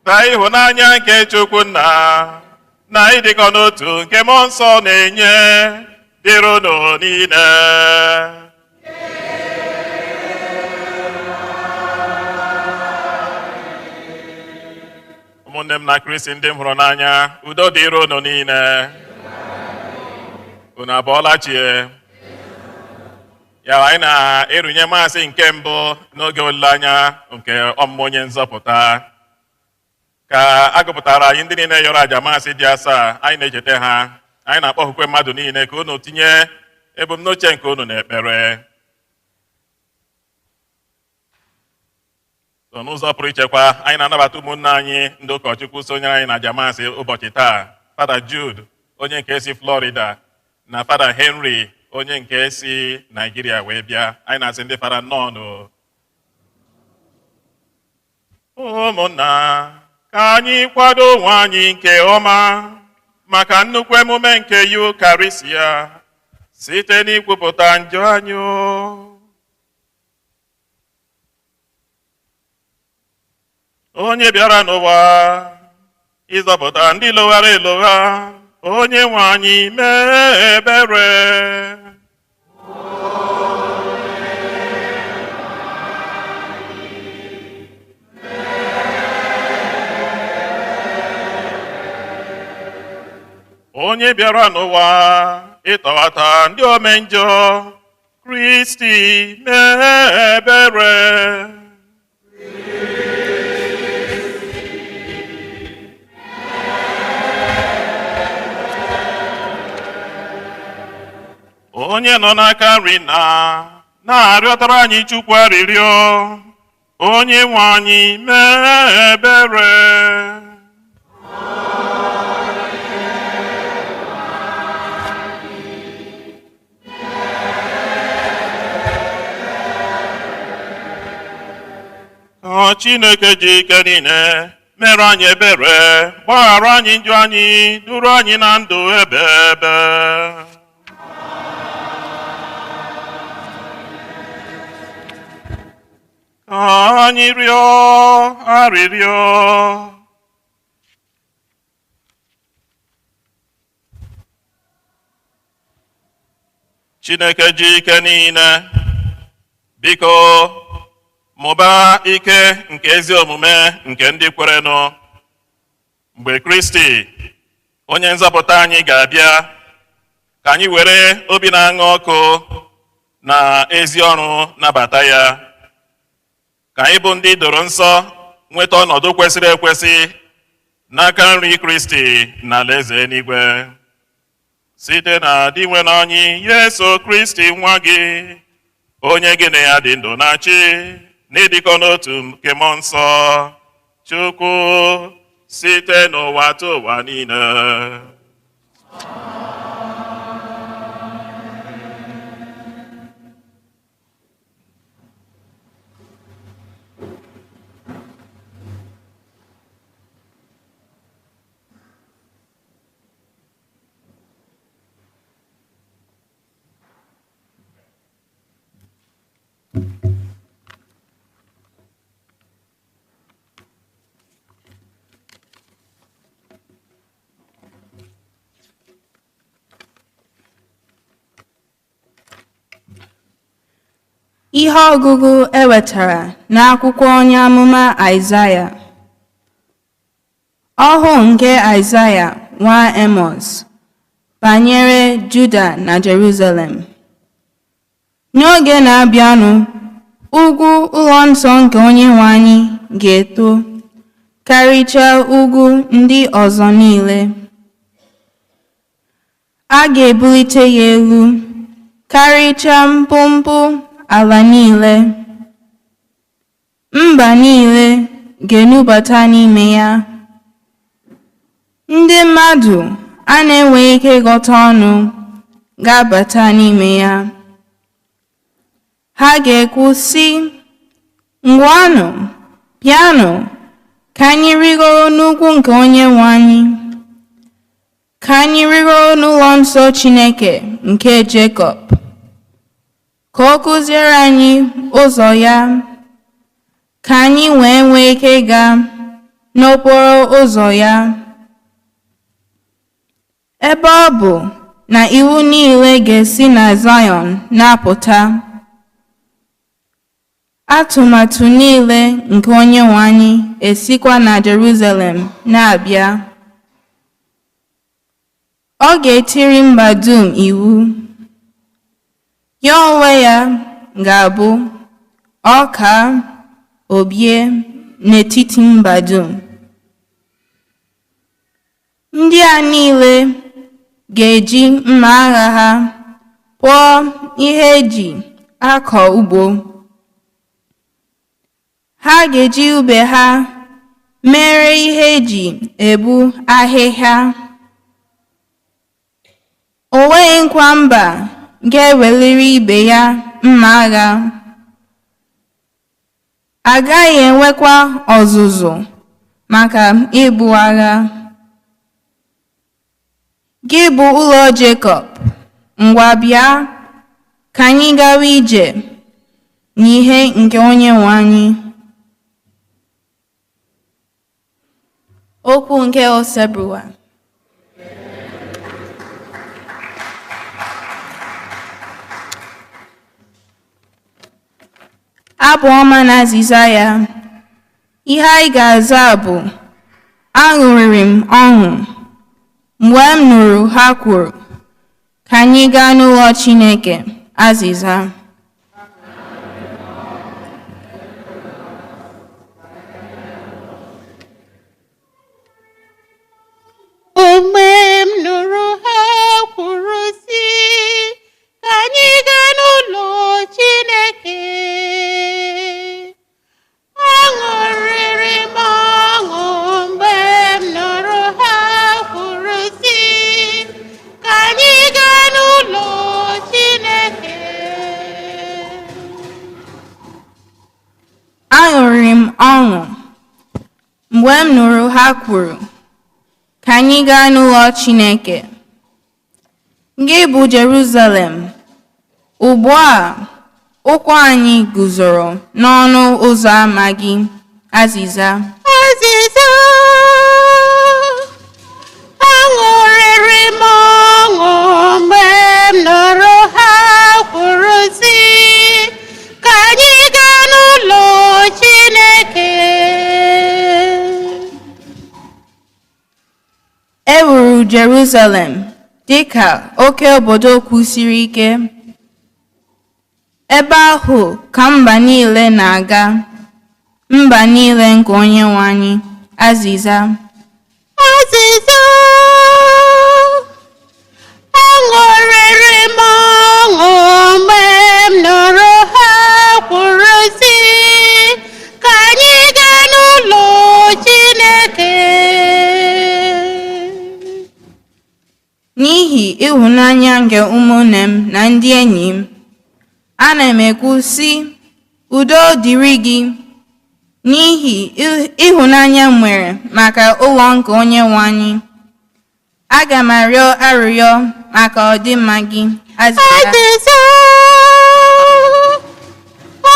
na ịhụnanya nke Chukwu Nna na ịdịkọ n'otu nke Mmụọ Nsọ na-enye dịrị unu niile. Ụmụnne m na Kristi ndị m hụrụ n'anya, udo dịrị unu niile. Unu abọọla chie. Ya anyị na-erunye maasị nke mbụ n'oge olileanya nke ọmụmụ onye nzọpụta. Ka a gụpụtara anyị ndị niile yọrọ aja maasị dị asaa, anyị na-echeta ha. Anyị na-akpọkukwe mmadụ niile ka unu tinye ebumnuche nke unu n'ekpere. So n'ụzọ pụrụ ichekwa, anyị na-anabata ụmụnne anyị ndị ụkọchukwu sonyere anyị na aja maasị ụbọchị taa. Fada Jude, onye nke si Florida, na Fada Henry, onye nke si Nigeria wee bịa. Anyị na-asị ndị fada nnọọ. Ụmụnna, ka anyị kwado onwe anyị nke ọma maka nnukwu emume nke Yukarịsịa site n'ikwupụta njọ anyị. Onye bịara n'ụwa ịzọpụta ndị lọghara elogha, onye nwe anyị mee ebere. Onye bịara n'ụwa ịtọghata ndị ome njọ, Kristi mee ebere. Onye nọ n'aka nri na-arịọtara anyị Chukwu arịrịọ, onye nwe anyị mee ebere. Ka Chineke ji ike niile mere anyị ebere, gbaghara anyị njọ anyị, duru anyị na ndụ ebe ebe. Ka anyị rịọ arịrịọ. Chineke ji ike niile, biko mụbaa ike nke ezi omume nke ndị kwerenụ. Mgbe Kristi onye nzọpụta anyị ga-abịa, ka anyị were obi na-aṅụ ọkụ na ezi ọrụ nabata ya. Ka anyị bụ ndị doro nsọ nweta ọnọdụ kwesịrị ekwesị n'aka nri Kristi na alaeze eluigwe. Site na dị nwe anyị Yesu Kristi nwa gị, onye gị na ya dị ndụ na-achị n'ịdịkọ n'otu nke Mmụọ Nsọ Chukwu, site n'ụwa ta ụwa niile. Ihe ọgụgụ ewetara n'akwụkwọ onye amụma Aịzaya. Ọhụ nke Aịzaya nwa Amos banyere Juda na Jerusalem. N'oge na-abịanụ, ugwu ụlọ nsọ nke Onyenwe anyị ga-eto karịchaa ugwu ndị ọzọ niile. A ga-ebulite ya elu karịchaa mpụmpụ ala niile. Mba niile ga-enubata n'ime ya. Ndị mmadụ a na-enweghị ike ịghọta ọnụ ga-abata n'ime ya. Ha ga-ekwu sị, ngwanụ, bịanụ, ka anyị rigoro n'ugwu nke Onyenwe anyị, ka anyị rigoro n'ụlọ nsọ Chineke nke Jekọb, ka ọ kụziere anyị ụzọ ya, ka anyị wee nwee ike gaa n'okporo ụzọ ya. Ebe ọ bụ na iwu niile ga-esi na Zion na-apụta, atụmatụ niile nke Onyenwe anyị esikwa na Jerusalem na-abịa. Ọ ga-etiri mba dum iwu, ya onwe ya ga-abụ ọka obie n'etiti mba dum. Ndị a niile ga-eji mma agha ha pụọ ihe eji akọ ugbo. Ha ga-eji ube ha mere ihe eji ebu ahịhịa. O nweghị nkwa mba ga-eweliri ibe ya mma agha. Agaghị enwekwa ọzụzụ maka ibu agha. Gị bụ ụlọ Jekọb, ngwa bịa ka anyị gawa ije n'ihe nke Onyenwe anyị. Okwu nke Osebruwa. Abụ ọma na azịza ya. Ihe anyị ga-aza bụ, aṅụrịrị m ọṅụ mgbe m nụrụ ha kwuru, ka anyị gaa n'ụlọ Chineke. Azịza. Mgbe m nụrụ ha kwuru sị, ka anyị gaa n'ụlọ Chineke, aṅụrịrị m ọṅụ mgbe m nụrụ ha kwuru sị, ka anyị gaa n'ụlọ Chineke. Aṅụrịrị m ọṅụ mgbe m nụrụ ha kwuru, ka anyị gaa n'ụlọ Chineke. Gị bụ Jerusalem, ugbu a ụkwụ anyị guzoro n'ọnụ ụzọ ama gị. Azịza. Azịza. Aṅụrịrị m ọṅụ mgbe m nụrụ ha kwuru sị, ka anyị gaa n'ụlọ Chineke. E wuru Jerusalem dị ka oke obodo kwụsiri ike. Ebe ahụ ka mba niile na-aga, mba niile nke Onyenwe anyị. Azịza. Azịza. Aṅụrịrị m ọṅụ mgbe m nụrụ ha kwuru sị, ka anyị gaa n'ụlọ Chineke. N'ihi ịhụnanya nke ụmụnne m na ndị enyi m, ana m ekwu sị, udo dịrị gị. N'ihi ịhụnanya m nwere maka ụlọ nke Onyenwe anyị, aga m arịọ arịrịọ maka ọdịmma gị. Azịza.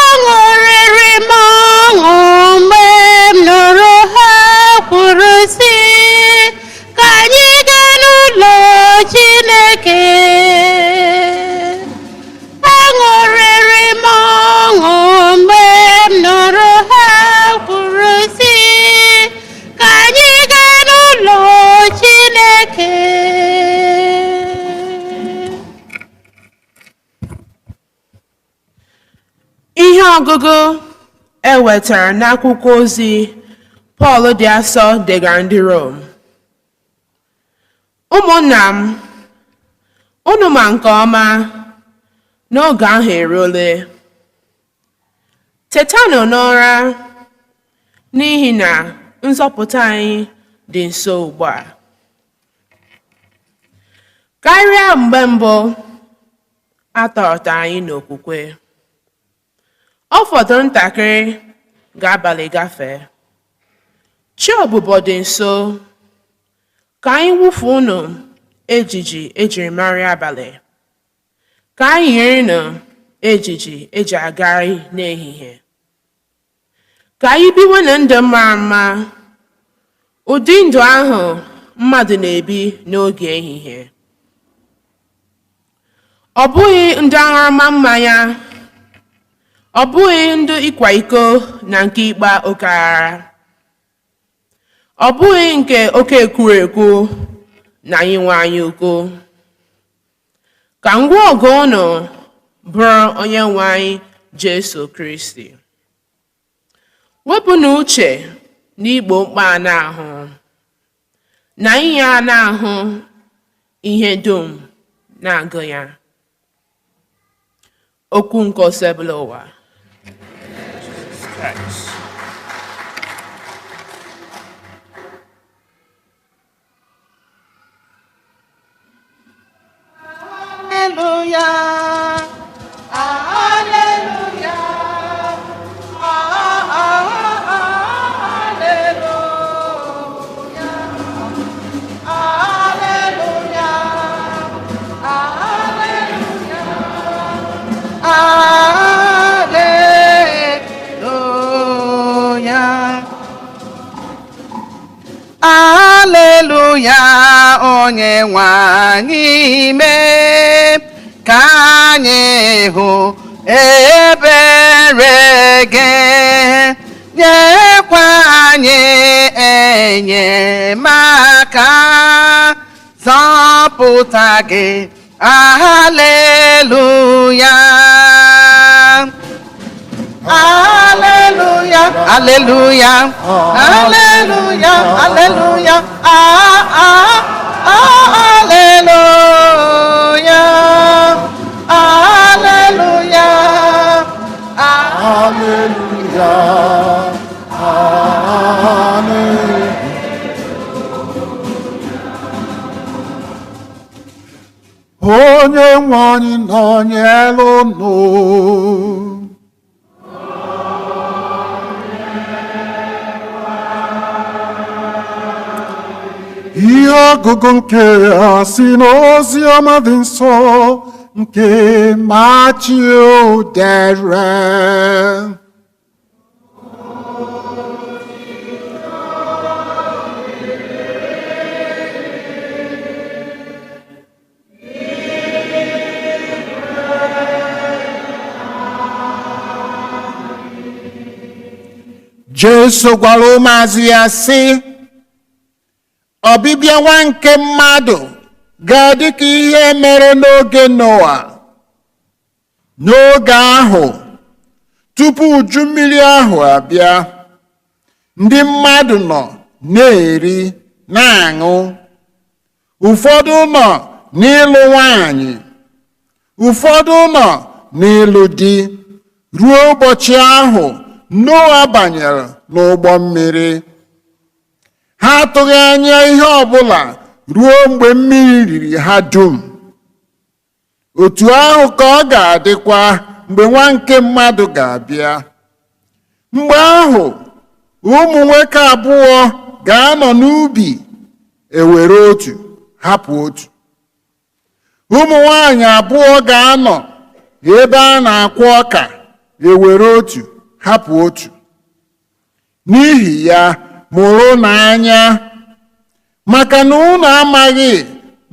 Aṅụrịrị m ọṅụ mgbe m nụrụ ha kwuru sị, ka anyị gaa n'ụlọ Chineke. Aṅụrịrị m ọṅụ mgbe m nụrụ ha kwuru sị, ka anyị gaa n'ụlọ Chineke. Ihe ọgụgụ ewetara n'akwụkwọ ozi Pọl dị asọ degara ndị Rom. Ụmụnna m, unu ma nke ọma n'oge ahụ eruola. Tetanụ n'ụra, n'ihi na nzọpụta anyị dị nso ugbu a. Karịa mgbe mbụ a tọrọta anyị n'okwukwe. Ọ fọdụrụ ntakịrị ga-abalị gafee. Chi ọbụbọ dị nso. Ka anyị wụfu unu ejiji ejiri mara abalị. Ka anyị yirinụ ejiji eji agagharị n'ehihie. ka anyị biwe na ndụ mara mma, ụdị ndụ ahụ mmadụ na-ebi n'oge ehihie. Ọ bụghị ndụ aṅụrụma mmanya, ọ bụghị ndụ ịkwa iko na nke ịkpa oke aghara, ọ bụghị nke oke ekwurekwu na inwe anya ukwu. Ka ngwa ọgụ unu bụrụ onye nwe anyị Jesu Kristi. Wepụnụ uche n'igbo mkpa n'ahụ na inye n'ahụ ihe dum na-agụ ya. Okwu nke osebụla ụwa. Hallelujah. Hallelujah. Aleluya, onye nwe anyị mee ka anyị hụ ebere gị, nyekwa anyị enyemaka, zọpụta gị. Aleluya. Hallelujah, hallelujah, hallelujah, hallelujah, hallelujah, hallelujah, hallelujah. Onye nwe anyị nọnyere unu. Ihe ọgụgụ nke a si n'ozi ọma dị nsọ nke Matiu dere. Jesu gwara ụmụazụ ya sị, ọbịbịa nwa nke mmadụ ga-adị ka ihe mere n'oge Noa. N'oge ahụ, tupu uju mmiri ahụ abịa, ndị mmadụ nọ na-eri na-aṅụ, ụfọdụ nọ n'ịlụ nwanyị, ụfọdụ nọ n'ịlụ di, ruo ụbọchị ahụ Noa banyere n'ụgbọ mmiri. Ha atụghị anya ihe ọbụla ruo mgbe mmiri riri ha dum. Otu ahụ ka ọ ga-adịkwa mgbe nwa nke mmadụ ga-abịa. Mgbe ahụ, ụmụ nwoke abụọ ga-anọ n'ubi, ewere otu hapụ otu. Ụmụ nwanyị abụọ ga-anọ ebe a na-akwọ ọka, ewere otu hapụ otu. N'ihi ya, mụrụ n'anya, maka na unu amaghị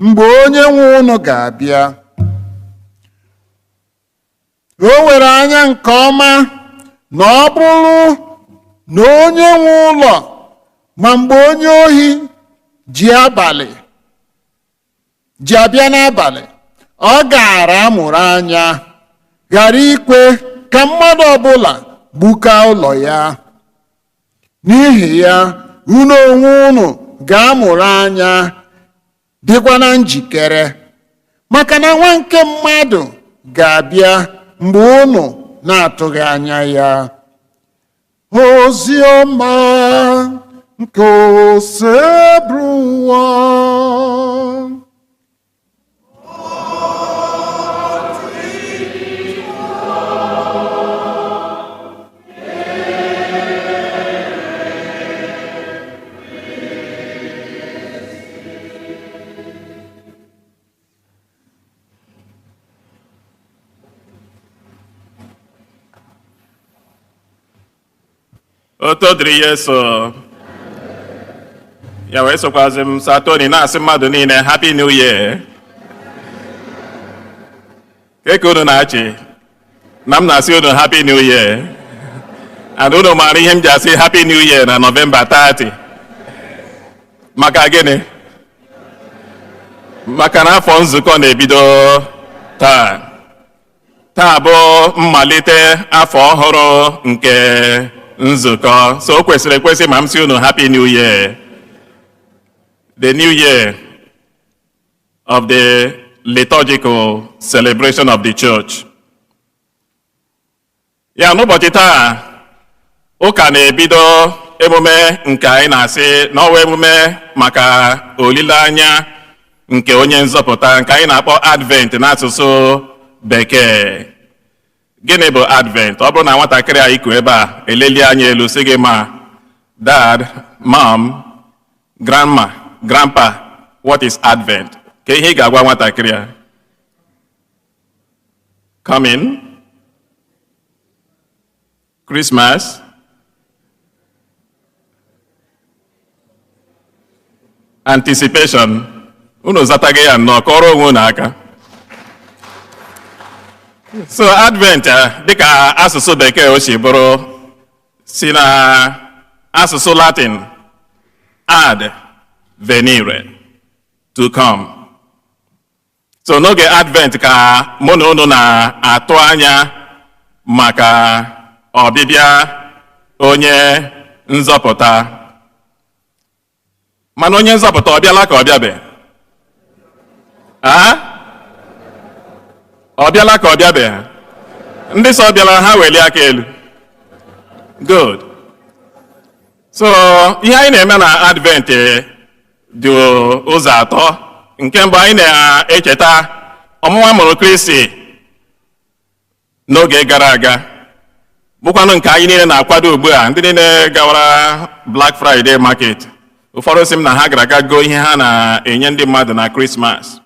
mgbe onye nwe unu ga-abịa. O were anya nke ọma na ọ bụrụ na onye nwe ụlọ ma mgbe onye ohi ji abịa n'abalị, ọ gaara amụrụ anya, ghara ikwe ka mmadụ ọbụla gbukaa ụlọ ya. N'ihi ya, unu onwe unu ga-amụrụ anya, dịkwa na njikere, maka na nwa nke mmadụ ga-abịa mgbe unu na-atụghị anya ya. Ozi ọma nke osebru ụwa. oto dịrị Yesu. Ya wee sokwazi m Satoni na-asị mmadụ niile Happy New Year. Eke unu na-achị na m na-asị unu Happy New Year. And unu maara ihe m ji asị Happy New Year na November 30. Maka gịnị? Maka na afọ nzukọ na-ebido taa. Taa bụ mmalite afọ ọhụrụ nke nzukọ. So o kwesịrị ekwesị ma m sị unu Happy New Year. The new year of the liturgical celebration of the church. Ya n'ụbọchị taa, ụka na-ebido emume nke anyị na-asị n'ọwa emume maka olileanya nke onye nzọpụta nke anyị na-akpọ Advent n'asụsụ Bekee. Gịnị bụ Advent? Ọ bụrụ na nwatakịrị a iku ebe a eleli anya elu sị gị ma Dad, Mom, Grandma, Grandpa, what is Advent? Ka ihe ị ga-agwa nwatakịrị a? Coming, Christmas, anticipation. Unu zataghị ya nnọọ kọrọ onwe unu aka. So Advent dịka asụsụ Bekee o si bụrụ si na asụsụ Latin ad venire, to come. So n'oge Advent ka mụ na unu na-atụ anya maka ọbịbịa onye nzọpụta. Mana onye nzọpụta ọ bịala ka ọ bịabe? Ọ bịala ka ọ bịabe? Ndị sọ bịala ha weli aka elu. Good. So ihe anyị na-eme na Advent dị ụzọ atọ. Nke mbụ anyị na-echeta ọmụmụ amụrụ Kristi n'oge gara aga. Bụkwanụ nke anyị niile na-akwado ugbu a, ndị niile gawara Black Friday market. Ụfọdụ sị m na ha gara aga goo ihe ha na-enye ndị mmadụ na Christmas.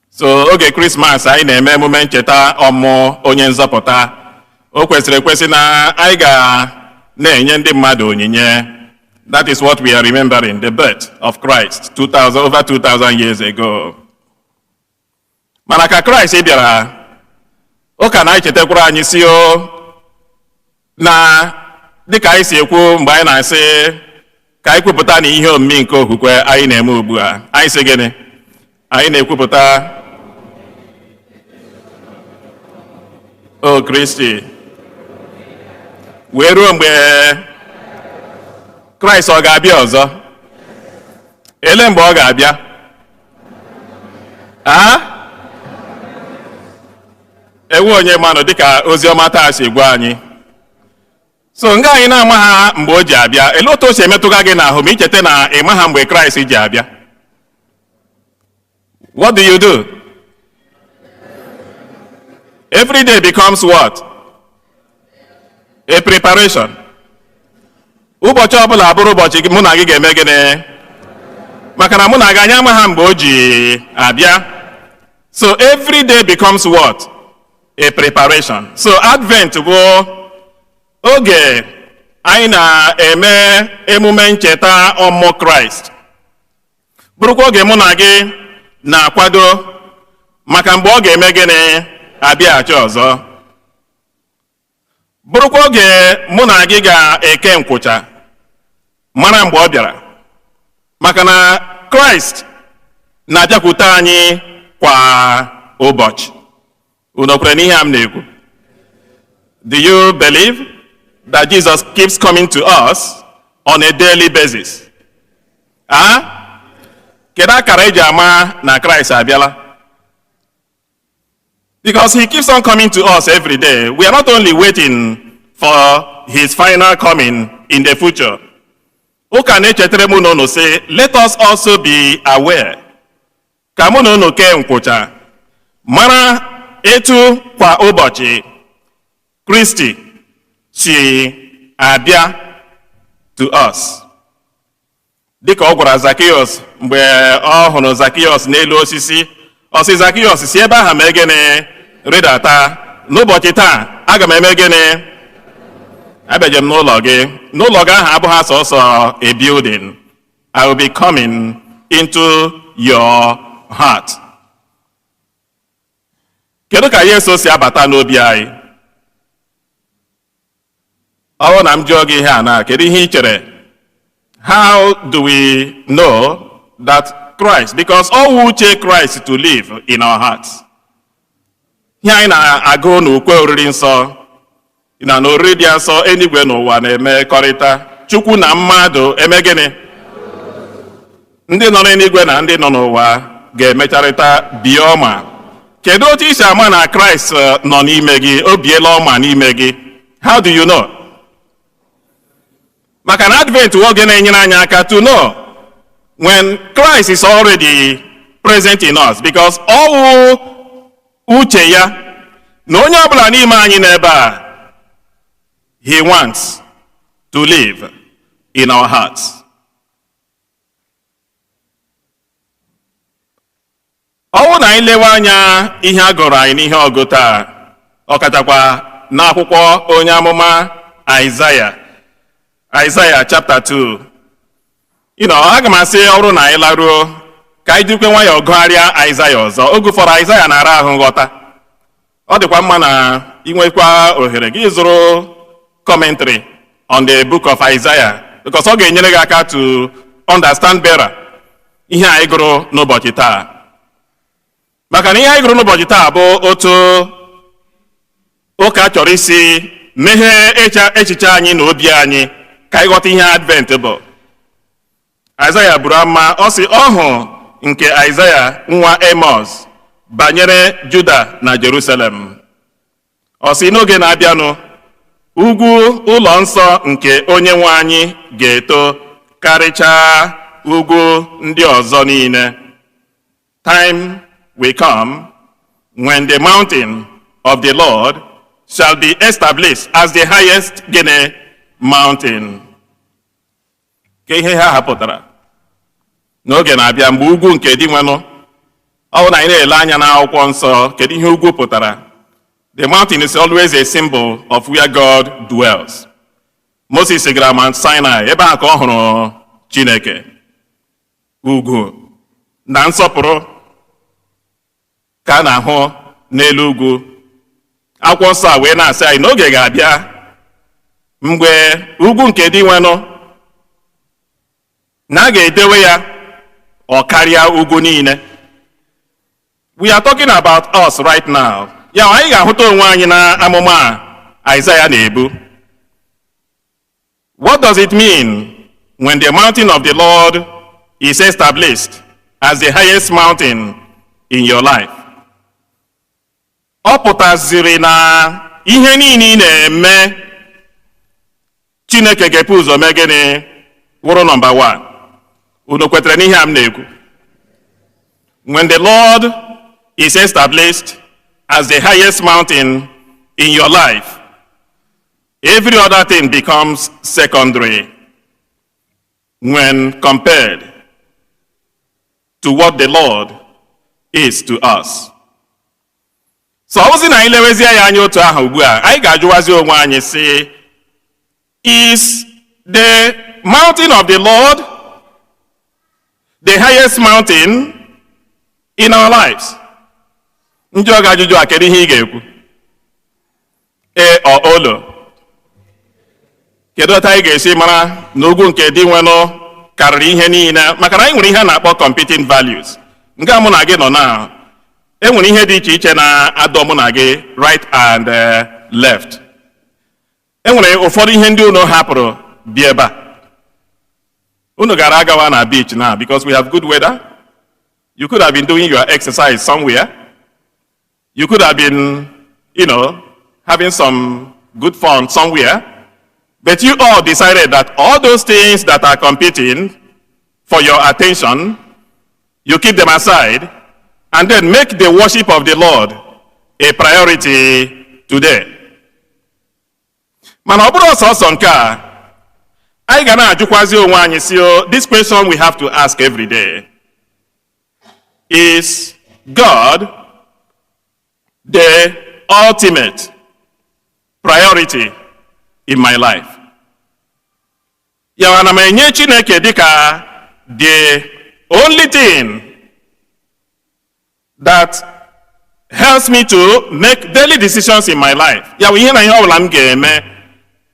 So oge Christmas anyị na-eme emume ncheta ọmụmụ onye nzọpụta. O kwesịrị ekwesị na anyị ga na-enye ndị mmadụ onyinye. That is what we are remembering, the birth of Christ over 2,000 years ago. Mana ka Christ bịara, ụka na-echetakwara anyị si na dịka anyị si ekwu mgbe anyị na-asị ka anyị kwupụta na ihe omimi nke okwukwe anyị na-eme ugbu a. Anyị sị gịnị? Anyị na-ekwupụta o Kristi wee ruo mgbe Kraịst ọ ga-abịa ọzọ? Ele mgbe ọ ga-abịa? Ewu onye mmanụ dịka ozi ọma taa si gwa anyị. So nga anyị na-ama ha mgbe o ji abịa, ele otu o si emetụga gị n'ahụ ma icheta na ịma ha mgbe Kraịst ji abịa? What do you do? Every day becomes what? A preparation. Ụbọchị ọbụla abụrụ ụbọchị mụ na gị ga-eme gịnị? Maka na mụ na gị anyị ama ha mgbe o ji abịa. So every day becomes what? A preparation. So Advent bụ oge anyị na-eme emume ncheta ọmụmụ Kraịst. Bụrụkwa oge mụ na gị na-akwado maka mgbe ọ ga-eme gịnị? Abịaghachi ọzọ. Bụrụkwa oge mụ na gị ga-eke nkwụcha mara mgbe ọ bịara. Maka na Kraịst na-abịakwute anyị kwa ụbọchị. Unu kwere n'ihe a m na-ekwu? Do you believe that Jesus keeps coming to us on a daily basis? Kedu akara eji ama na Kraịst abịala? Because he keeps on coming to us every day. We are not only waiting for his final coming in the future. Ụka na-echetara mụ na unu sị, let us also be aware. Ka mụ na unu kee nkwụcha mara etu kwa ụbọchị Kristi si abịa to us. Dịka ọ gwara Zacchaeus mgbe ọ hụrụ Zacchaeus n'elu osisi, ọ sị Zacchaeus si ebe ahụ mee gịnị? Rịdata. N'ụbọchị taa aga m eme gịnị? Abịaje m n'ụlọ gị. N'ụlọ gị ahụ abụghị sọsọ a building. I will be coming into your heart. Kedu ka Yesu si abata n'obi anyị? Ọ bụrụ na m jụọ gị ihe a na, kedu ihe ị chere? How do we know that Christ, because all who take Christ to live in our hearts? Ihe anyị na-agụ n'ukwe oriri nsọ, na n'oriri dị nsọ, eluigwe n'ụwa na-emekọrịta. Chukwu na mmadụ eme gịnị? Ndị nọ n'eluigwe na ndị nọ n'ụwa ga-emecharịta bie ọma. Kedu otu isi ama na Christ nọ n'ime gị, o biela ọma n'ime gị? How do you know? Maka na Advent oge na-enyere anyị aka to know when Christ is already present in us, because all uche ya na onye ọbụla n'ime anyị n'ebe a, he wants to live in our hearts. Ọ bụrụ na anyị lewe anya ihe a gụrụ anyị n'ihe ọgụ taa, ọkachakwa n'akwụkwọ onye amụma Isaiah chapter 2. Aga m asị ọrụ na anyị laruo ka anyị dịkwe nwayọọ gụgharịa Isaiah ọzọ. Oge ụfọdụ Isaiah na-ara ahụ nghọta. Ọ dịkwa mma na inwekwa ohere gị zụrụ commentary on the book of Isaiah, because ọ ga-enyere gị aka to understand better ihe anyị gụrụ n'ụbọchị taa. Maka na ihe anyị gụrụ n'ụbọchị taa bụ otu ụka chọrọ isi meghee echiche anyị na obi anyị ka anyị ghọta ihe Advent bụ. Isaiah buru ama, ọ sị ọhụ nke Isaiah nwa Amos banyere Juda na Jerusalem. Ọ sị n'oge na-abịanụ, ugwu ụlọ nsọ nke onye nwe anyị ga-eto karịchaa ugwu ndị ọzọ niile. Time will come when the mountain of the Lord shall be established as the highest mountain. Ka ihe ha hapụtara n'oge na-abịa mgbe ugwu nke dị nwenụ. Ọ bụ na anyị na-ele anya n'akwụkwọ nsọ, kedu ihe ugwu pụtara? The mountain is always a symbol of where God dwells. Moses gara Mount Sinai, ebe a ka ọ hụrụ Chineke. Ugwu na nsọpụrụ ka a na-ahụ n'elu ugwu. Akwụkwọ nsọ a wee na-asị anyị n'oge ga-abịa mgbe ugwu nke dị nwenụ na a ga-edewe ya ọ karịa ugwu niile. We are talking about us right now. Ya anyị ga-ahụta onwe anyị na amụma a Isaiah na-ebu. What does it mean when the mountain of the Lord is established as the highest mountain in your life? Ọ pụtaziri na ihe niile ị na-eme Chineke ga-epu ụzọ mee gịnị wụrụ number 1. Unu kwetere n'ihe a m na-ekwu? When the Lord is established as the highest mountain in your life, every other thing becomes secondary when compared to what the Lord is to us. So ọ bụzi na anyị lewezie ya anya otu ahụ ugbu a, anyị ga-ajụwazi onwe anyị sị, is the mountain of the Lord the highest mountain in our lives? Ndị ọ ga-ajụjụ a, kedu ihe ị ga-ekwu? Or olo? Kedu otu anyị ga-esi mara na ugwu nke dị nwenụ karịrị ihe niile? Maka na anyị nwere ihe a na-akpọ competing values. Nke a mụ na gị nọ na enwere ihe dị iche iche na-adọ mụ na gị right and left. Enwere ụfọdụ ihe ndị unu hapụrụ bi ebe a. Unu gara agawa na beach now because we have good weather. You could have been doing your exercise somewhere. You could have been, having some good fun somewhere. But you all decided that all those things that are competing for your attention, you keep them aside and then make the worship of the Lord a priority today. Mana ọ bụrụ ọsọsọ nke a, anyị ga na-ajụkwazi onwe anyị si, this question we have to ask every day. Is God the ultimate priority in my life. Ya ana m enye Chineke dịka the only thing that helps me to make daily decisions in my life. Ya bụ ihe na ihe ọbụla m ga-eme,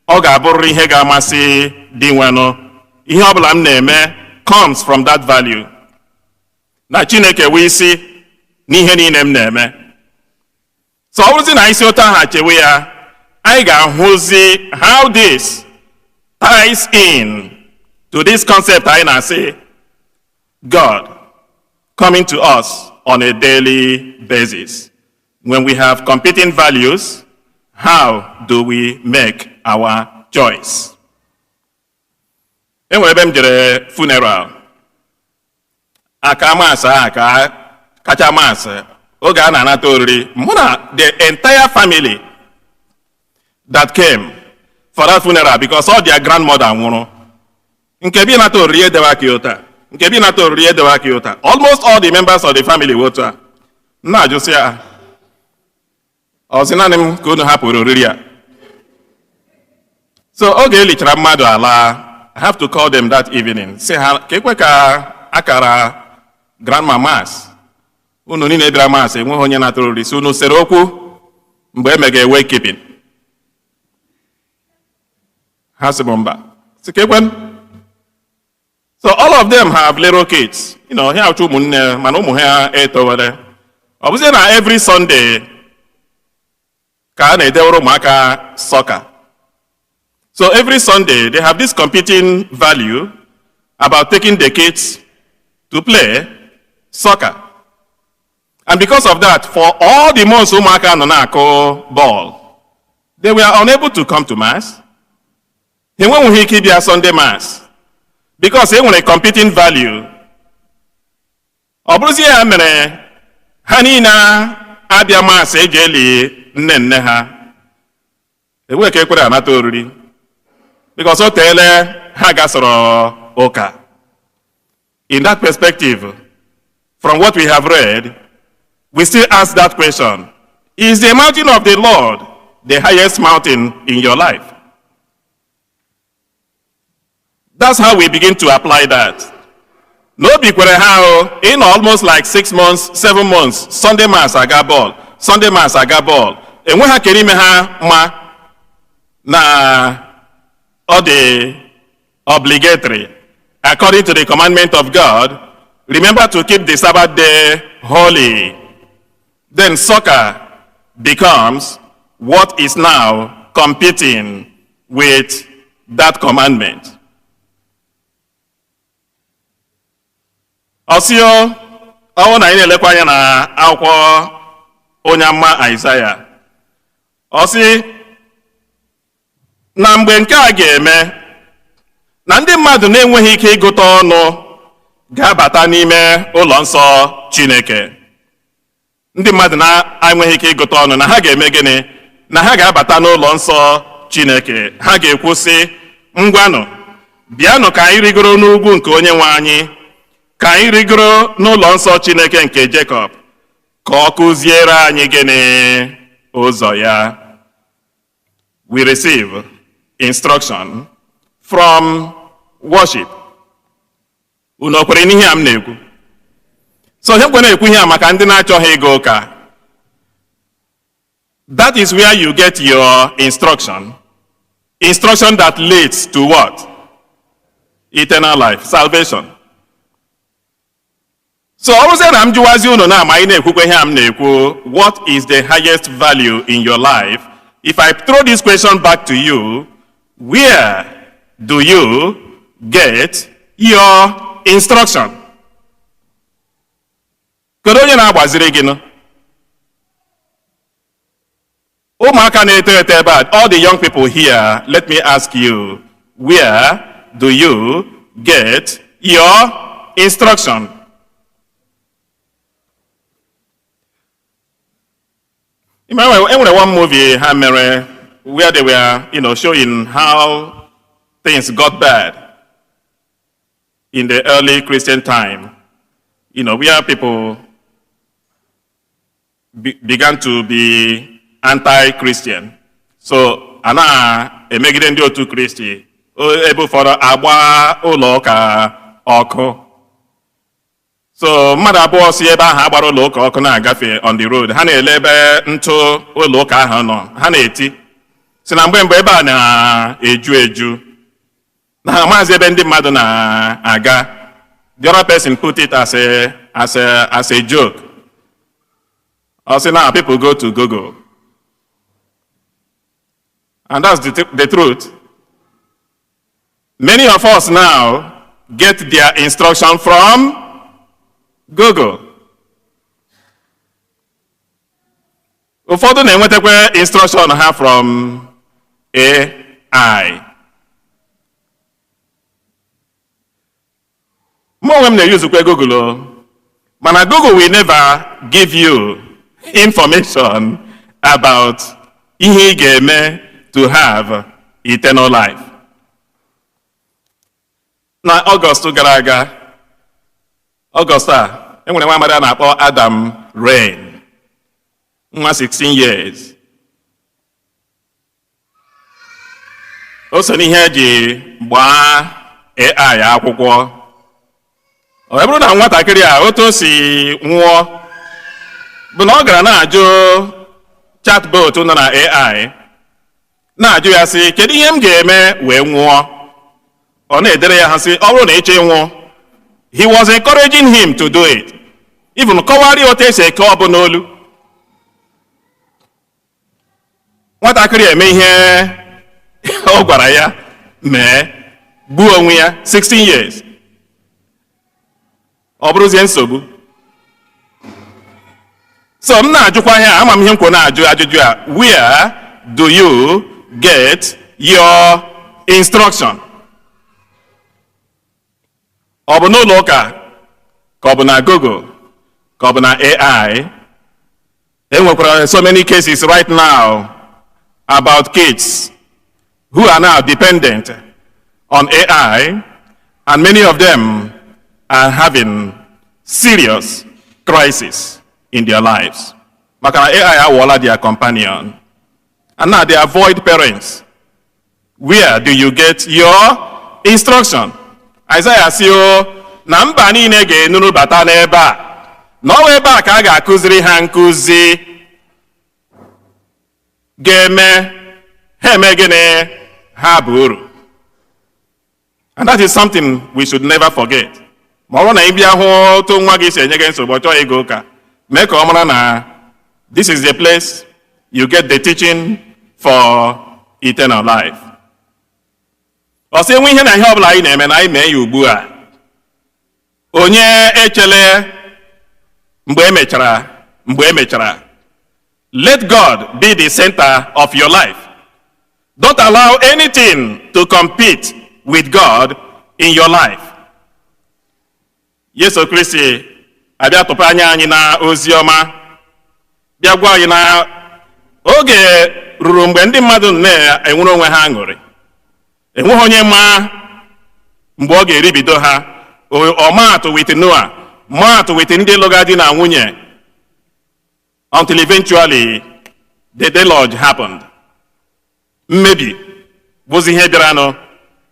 ọ ga-abụrụ ihe ga-amasị dị nwenụ. Ihe ọbụla m na-eme comes from that value. Na Chineke wee isi n'ihe niile m na-eme. So ọ bụrụzi na isi ụtọ ahụ chewe ya, anyị ga-ahụzi how this ties in to this concept anyị na-asị God coming to us on a daily basis. When we have competing values, how do we make our choice? Enwere ebe m jere funeral. Aka masị aka kacha masị oge a na-anata oriri, mụ na the entire family that came for that funeral because all their grandmother nwụrụ. Nke bi nata oriri edewa aka ụta. Nke bi nata oriri edewa aka ụta. Almost all the members of the family wotu a. Na-ajụsị ya, ọzi naanị m ka unu hapụrụ oriri a. So oge elichara mmadụ ala, I have to call them that evening. Say ha ka ekwe ka akara grandma mass. Unu niile bịara mass enweghị onye natara oriri. So unu sere okwu mgbe emega wake keeping. Ha sị m mba. Sị ka ekwe. So all of them have little kids. You know, ha achụ ụmụnne mana ụmụ ha etowere. Ọ bụzi na every Sunday ka a na-edewere ụmụaka soccer. So every Sunday they have this competing value about taking the kids to play soccer. And because of that, for all the months ụmụaka nọ na-akụ ball, they were unable to come to mass. Ha enweghị ike ịbịa Sunday mass because e nwere competing value. Ọ bụrụzie ya mere ha niile abịa mass eji eli nne nne ha, enweghị ka ekwere anata oriri because o teele ha gasoro ụka. In that perspective, from what we have read, we still ask that question: is the mountain of the Lord the highest mountain in your life? That's how we begin to apply that. No be kwere how in almost like 6 months, 7 months, Sunday mass aga ball, Sunday mass aga ball. Enwe ha kere ime ha ma na all the obligatory according to the commandment of God. Remember to keep the Sabbath day holy. Then soccer becomes what is now competing with that commandment. Osio, ọ na ị na-elekwa anya na akwụkwọ onye amụma Aịzaya. Ọ sị na mgbe nke a ga-eme, na ndị mmadụ na-enweghị ike ịgụta ọnụ ga-abata n'ime ụlọ nsọ Chineke. Ndị mmadụ na-enweghị ike ịgụta ọnụ na ha ga-eme gịnị? Na ha ga-abata n'ụlọ nsọ Chineke. Ha ga-ekwu sị, ngwanụ bịanụ ka anyị rigoro n'ugwu nke Onyenwe anyị, ka anyị rigoro n'ụlọ nsọ Chineke nke Jekọb, ka ọ kụziere anyị gịnị? Ụzọ ya. We receive instruction from worship. Unu kwere n'ihe a m na-ekwu? So he kwere ekwu ihe a maka ndị na-achọghị ịga ụka. That is where you get your instruction. Instruction that leads to what? Eternal life, salvation. So ọ bụrụ na m jụwazi unu na ama anyị na-ekwukwa ihe a m na-ekwu, what is the highest value in your life? If I throw this question back to you, where do you get your instruction? Kedu onye na-agbaziri gị nọ? Ụmụaka na-eto eto ebe a, all the young people here, let me ask you, where do you get your instruction? Anyway, one movie ha mere where they were, showing how things got bad in the early Christian time. Where people began to be anti-Christian. So, ana na-emegide ndị otu Kristi, ebe ụfọdụ agba ụlọ ụka ọkụ. So mmadụ abụọ si ebe ahụ agbara ụlọ ụka ọkụ na-agafe on the road, ha na-ele ebe ntụ ụlọ ụka ahụ nọ, ha na-eti si na mgbe ebe a na-eju eju na ha maazị ebe ndị mmadụ na-aga. The other person put it as a joke. Also now people go to Google. And that's the truth. Many of us now get their instruction from Google. Ụfọdụ na-enwetakwa instruction ha from AI. Mụ onwe m na-eyuzukwa Google, mana Google will never give you information about ihe ị ga-eme to have eternal life. Na Ọgọst gara aga, Ọgọst a, enwere nwa amadi a na-akpọ Adam Rain, nwa 16 years. O so n'ihe eji gbaa AI akwụkwọ. Ọ bụrụ na nwatakịrị a otu o si nwụọ bụ na ọ gara na-ajụ chatbot nọ na AI, na-ajụ ya sị kedu ihe m ga-eme wee nwụọ. Ọ na-edere ya ha sị ọ bụrụ na ịchọ ịnwụ. He was encouraging him to do it. Even kọwarị otu esi eke ọ bụ n'olu. Nwatakịrị eme ihe ọ gwara ya mee, gbuo onwe ya 16 years. Ọ bụrụzie nsogbu. So m na-ajụkwa ya, ama m ihe m kwụ na-ajụ ajụjụ a, where do you get your instruction? Ọ bụ n'ụlọ ụka ka ọ bụ na Google ka ọ bụ na AI? Enwekwara so many cases right now about kids who are now dependent on AI, and many of them are having serious crisis in their lives. Maka na AI awọla their companion. And now they avoid parents. Where do you get your instruction? Isaiah si na mba niile ga-enuru bata n'ebe a. N'ọwa ebe a ka a ga-akụziri ha nkụzi ga-eme ha eme gịnị ha bụ uru. And that is something we should never forget. Ma ọ bụrụ na ị bịa hụ otu nwa gị si enye gị nsogbu, ọ chọghị ịga ụka, mee ka ọ mara na this is the place you get the teaching for eternal life. Ọ sị enwe ihe na ihe ọbụla anyị na-eme na anyị mee ya ugbu a. Onye echele mgbe emechara. Let God be the center of your life. Don't allow anything to compete with God in your life. Yesu Kristi abịa tụpụ anya anyị na ozi ọma, bịa gwa anyị na oge ruru mgbe ndị mmadụ na-enwere onwe ha aṅụrị. Enweghị onye ma mgbe ọ ga-eribido ha. Ọmaatụ with Noah, maatụ with ndị lụga di na nwunye, until eventually the deluge happened. Mmebi bụzi ihe bịaranụ.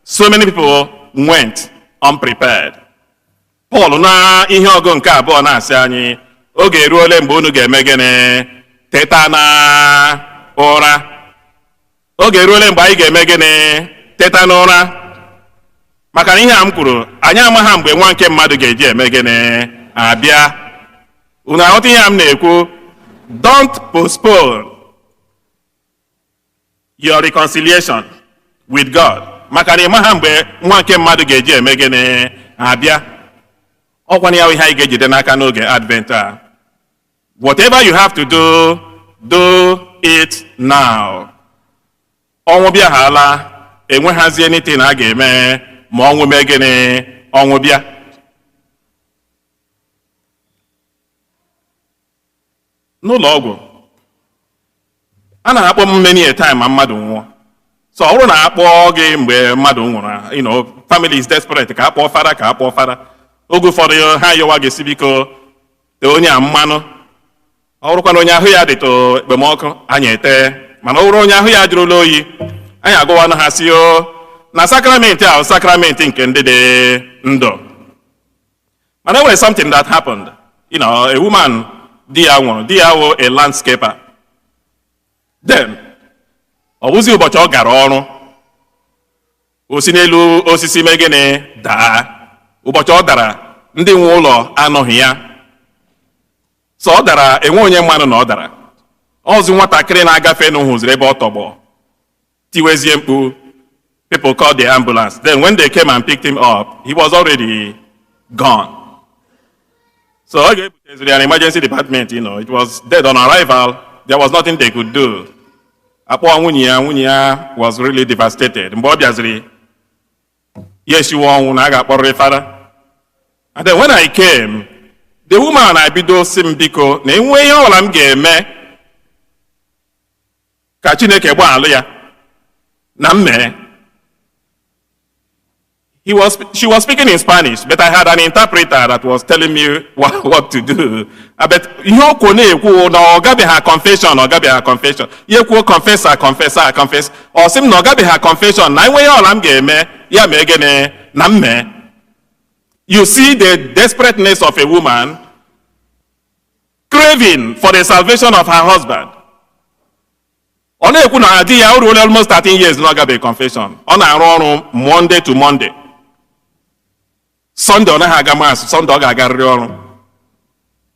So many people went unprepared. Paul na ihe ọgụ nke abụọ na-asị anyị oge eruole mgbe unu ga-eme gịnị? Teta na ụra. Oge eruole mgbe anyị ga-eme gịnị? Teta n'ụra. Maka na ihe a m kwuru, anyị amaghị mgbe nwa nke mmadụ ga-eji eme gịnị abịa. Unu aghọta ihe a m na-ekwu? Don't postpone your reconciliation with God. Maka na ịmaha mgbe nwa nke mmadụ ga-eji eme gịnị abịa. Ọkwana ya ihe anyị ga-ejide n'aka n'oge Advent a. Whatever you have to do, do it now. Ọnwụ bịa hala, enweghazi anything a ga-eme ma ọnwụ mee gịnị ọnwụ bịa. N'ụlọ ọgwụ, a na-akpọ m many a time ma mmadụ nwụọ. So ọ bụrụ na akpọ gị mgbe mmadụ nwụrụ, family is desperate, ka akpọ fada. Oge ụfọdụ ha yọwa gị si biko tee onye a mmanụ. Ọ bụrụkwa na onye ahụ ya dịtụ ekpemọkụ, anyị ete. Mana ọ bụrụ onye ahụ ya jụrụla oyi, anyị agụwa na ha si o na sakramenti ahụ sakramenti nke ndị dị ndụ. Mana there was something that happened. You know, a woman, di ya wụ a landscaper. Then, ọ bụzi ụbọchị ọ gara ọrụ, o si n'elu osisi megịnị daa. Ụbọchị ọ dara, ndị nwe ụlọ anọghị ya. So ọ dara, enwe onye mmadụ na ọ dara. Ọzụ nwatakịrị na-agafe n'ụhụziri ebe ọ tọgbọ. Tiwezie mkpu. People called the ambulance. Then when they came and picked him up, he was already gone. So an emergency department, you know, it was dead on arrival. There was nothing they could do. Apo Wunya was really devastated. Yes, you want father. And then when I came, the woman I bido simbiko, na all I'm game Kachineke ya namme. She was speaking in Spanish, but I had an interpreter that was telling me what to do. But you kone no gabe her confession or gabe her confession. You confess. Or sim no gabe her confession. Na way all I'm game ya megene namme. You see the desperateness of a woman craving for the salvation of her husband. Ona ekuna adi ya almost 13 years no gabe confession. Ona run Monday to Monday. Sunday on Hagamas, Sunday Gagarrion.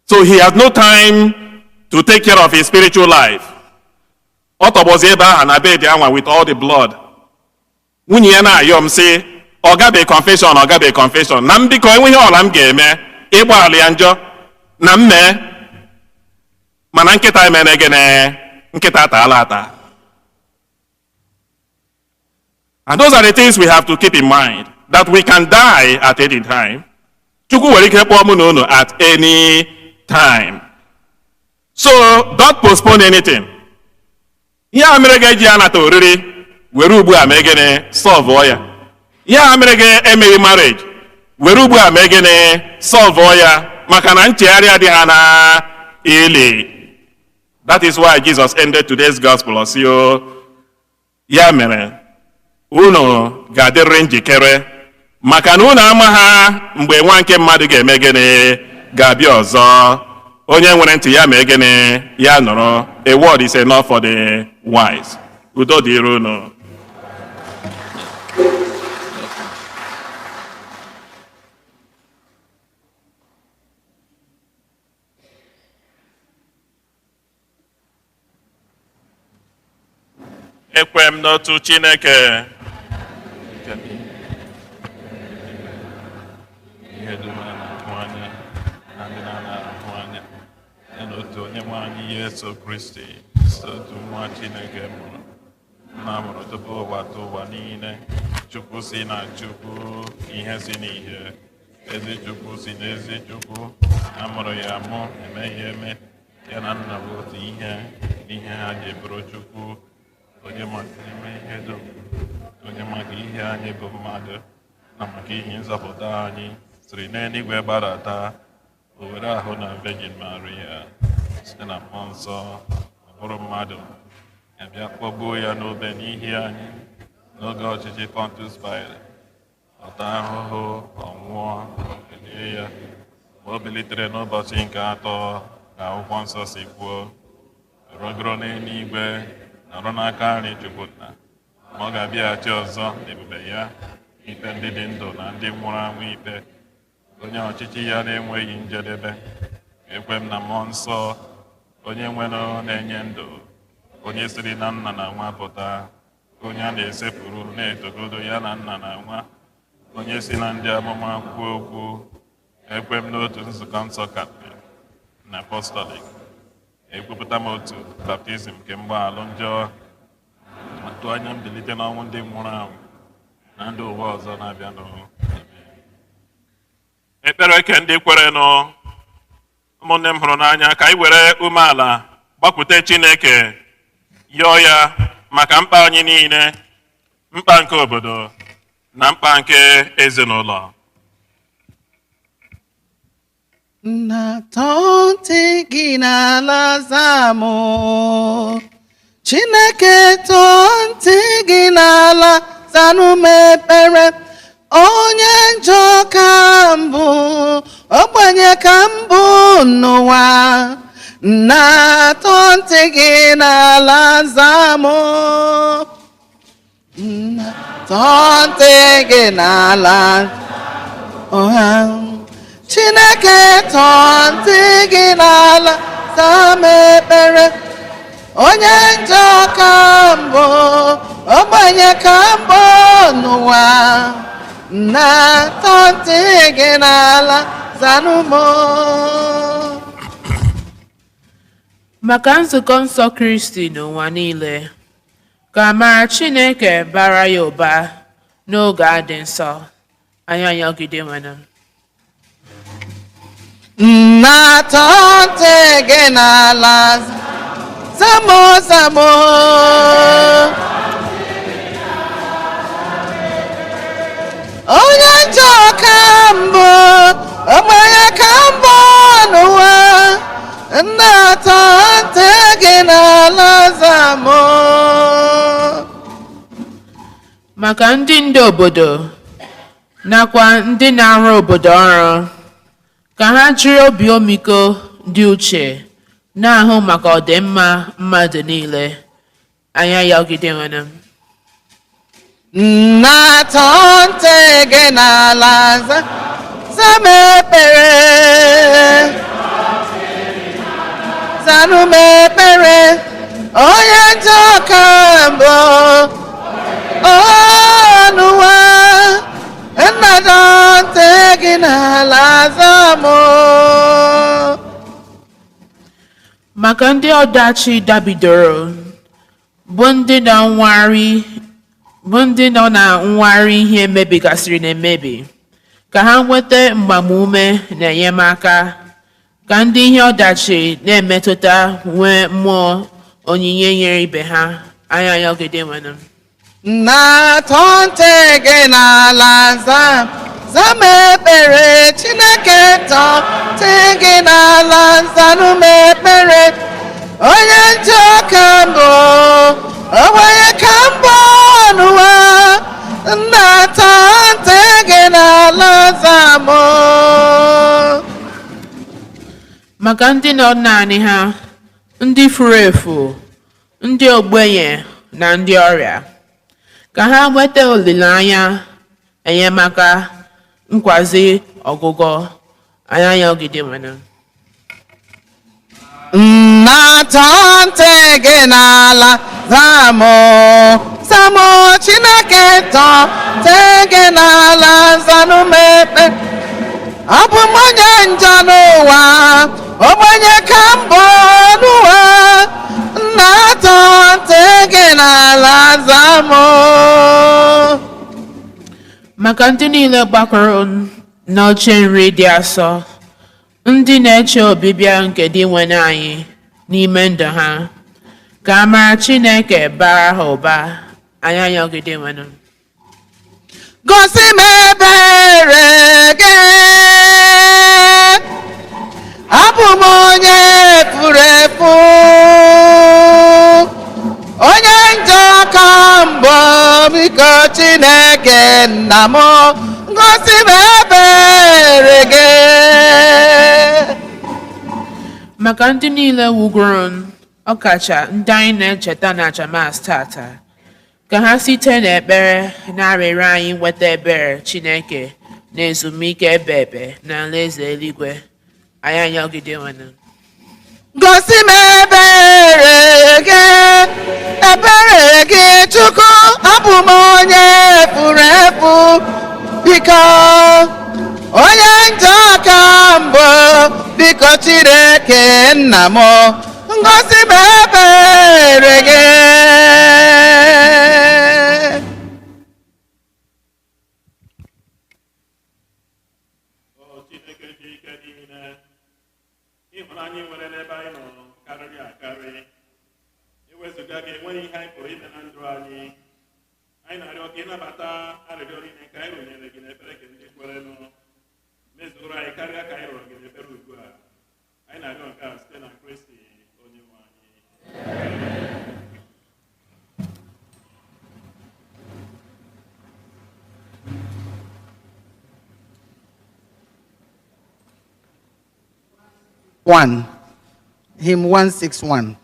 So he has no time to take care of his spiritual life. Otobozeba and Abediama with all the blood. Wunyana yom say, Ogabe confession. Nambiko we all am game, Eba Alianjo, Namme, Mananketa menegene, Nketata alata. And those are the things we have to keep in mind. That we can die at any time. At any time. So don't postpone anything. Ya amerege ji anato riri weru ugbu a megene solve oya. Ya amerege emeghị marriage weru ugbu a megene solve oya maka na nchegharị adịghị na ili. That is why Jesus ended today's gospel osio ya mere unu ga-adịrị njikere maka na unu ama ha mgbe nwa nke mmadụ ga-eme gịnị ga-abịa ọzọ. Onye nwere ntị ya mee gịnị ya nụrụ. A word is enough for the wise. Udo dịrị unu. Ekwem n'otu Chineke. Yesu Kristi sotu nwa Chineke mụrụ na mụrụ tupu ụwa tụ ụwa niile. Chukwu si na Chukwu, ihe si n'ihe, ezi Chukwu si n'ezi Chukwu. A mụrụ ya amụ, emeghị eme, ya na nna bụ otu ihe, n'ihe ha ji bụrụ Chukwu. Onye maka ime ihe dum, onye maka ihe anyị bụ mmadụ, na maka ihe nzọpụta anyị, siri n'eluigwe gbadata, o were ahụ na Virgin Maria. Site na mmụọ nsọ ọ bụrụ mmadụ abịa kpọgbuo ya n'obe n'ihi anyị n'oge ọchịchị Pontius Pilate. Ọta ahụhụ ọnwụọ elie ya mgbe o bilitere n'ụbọchị nke atọ ka akwụkwọ nsọ si kwuo, rọgoro n'eluigwe nọrọ n'aka nri Chukwu Nna. Ma ọ ga-abịaghachi ọzọ n'ebube ya ikpe ndị dị ndụ na ndị nwụrụ anwụ ikpe. Onye ọchịchị ya na-enweghị njedebe. Ekwem na mmụọ nsọ onye nwere na-enye ndụ, onye siri na nna na nwa pụta, onye a na-esepụrụ na-etogodo ya na nna na nwa, onye si na ndị amụma kwuo okwu. Ekwem n'otu nzukọ nsọ Katọlik na Apọstọlik. Ekwupụta m otu baptizim nke mgbaghara njọ, atụ anya mbilite n'ọnwụ ndị nwụrụ anwụ na ndị ụwa ọzọ na-abịanụ. Ekpere ke ndị kwerenụ. Ụmụnne m hụrụ n'anya ka anyị were umeala gbakwute Chineke yọọ ya maka mkpa anyị niile, mkpa nke obodo na mkpa nke ezinụlọ. Na tonte gị n'ala zamụ Chineke tọọ ntị gị n'ala zanụ m ekpere onye njọ ka mbụ ogbenye ka mbụ n'ụwa na-atọ ntị gị n'ala zamụ tọọ ntị gị n'ala ọha Chineke tọọ ntị gị n'ala zam ekpere onye njọ ka mbụ ogbenye ka mbụ n'ụwa na-atọ ntị gị n'ala zanụmọ. Maka nzukọ nsọ Kristi n'ụwa niile, ka amara Chineke bara ya ụba n'oge adị nsọ, anyị anyagide nwere. Na-atọ ntị gị n'ala zamo zamo onye njọ ka mbụ ogbenye ka mbụ n'ụwa na-atọ ntị gị n'ala zamo. Maka ndị ndu obodo nakwa ndị na-arụ obodo ọrụ, ka ha jiri obi ọmịiko dị uche na-ahụ maka ọdịmma mmadụ niile, anyị anyagide nwere. Na-atọ ntị gị n'ala zam ekpere zanụ m ekpere onye njọ ka mbụ n'ụwa na-atọ ntị gị n'ala zamụ. Maka ndị ọdachi dabidoro bụ ndị nọ na nwagharị ihe mebigasịrị na-emebi, ka ha nweta mgbamume na enyemaka, ka ndị ihe ọdachi na-emetụta nwee mmụọ onyinye nyere ibe ha, anyị anyagide nwere. Na-atọ ntị gị n'ala zam ekpere Chineke tọọ ntị gị n'ala zanụ m ekpere onye njọ ka mbụ ogbenye ka mbụ n'ụwa na-atọ ntị gị n'ala zamụ. Maka ndị nọ naanị ha, ndị furu efu, ndị ogbenye na ndị ọrịa, ka ha nweta olileanya, enyemaka, nkwazi ọgwụgwọ, anyị anyagide nwere. Na-atọ ntị gị n'ala zamụ zamụ Chineke tọọ ntị gị n'ala zanụ m ekpere ọ bụ m onye njọ n'ụwa ogbenye ka mbụ n'ụwa na-atọ ntị gị n'ala zamụ. Maka ndị niile gbakọrọ n'oche nri dị asọ, ndị na-eche ọbịbịa nke dị nwere anyị n'ime ndụ ha, ka amara Chineke bara ha ụba, anyị anyagide nwere. Gosi m ebere gị abụ m onye furu efu onye njọ ka mbụ biko Chineke nna m gosi m ebere gị. Maka ndị niile wugoro ọkacha ndị anyị na-echeta na Jamas tata, ka ha site n'ekpere na arịrịọ anyị nweta ebere Chineke na ezumike ebe ebe na alaeze eluigwe, anyị anyagide nwere. Gosi m ebere gị Chukwu abụ m onye furu efu biko onye njọ ka mbụ biko Chineke nna m gosi m ebere gị. Ịhụnanya nwere n'ebe anyị nọ karịrị akarị, iwezụga gị enweghị ihe anyị pụrụ ime na ndụ anyị. Anyị na-arịọ ka ịnabata arịrịọ niile ka anyị rụnyere gị n'efere gị ndị kwerenụ, mezuru anyị karịa ka anyị rụrụ gị n'efere ugbu a. Anyị na-arịọ nke a site na Kristi onye nwe anyị. One. Hymn 161.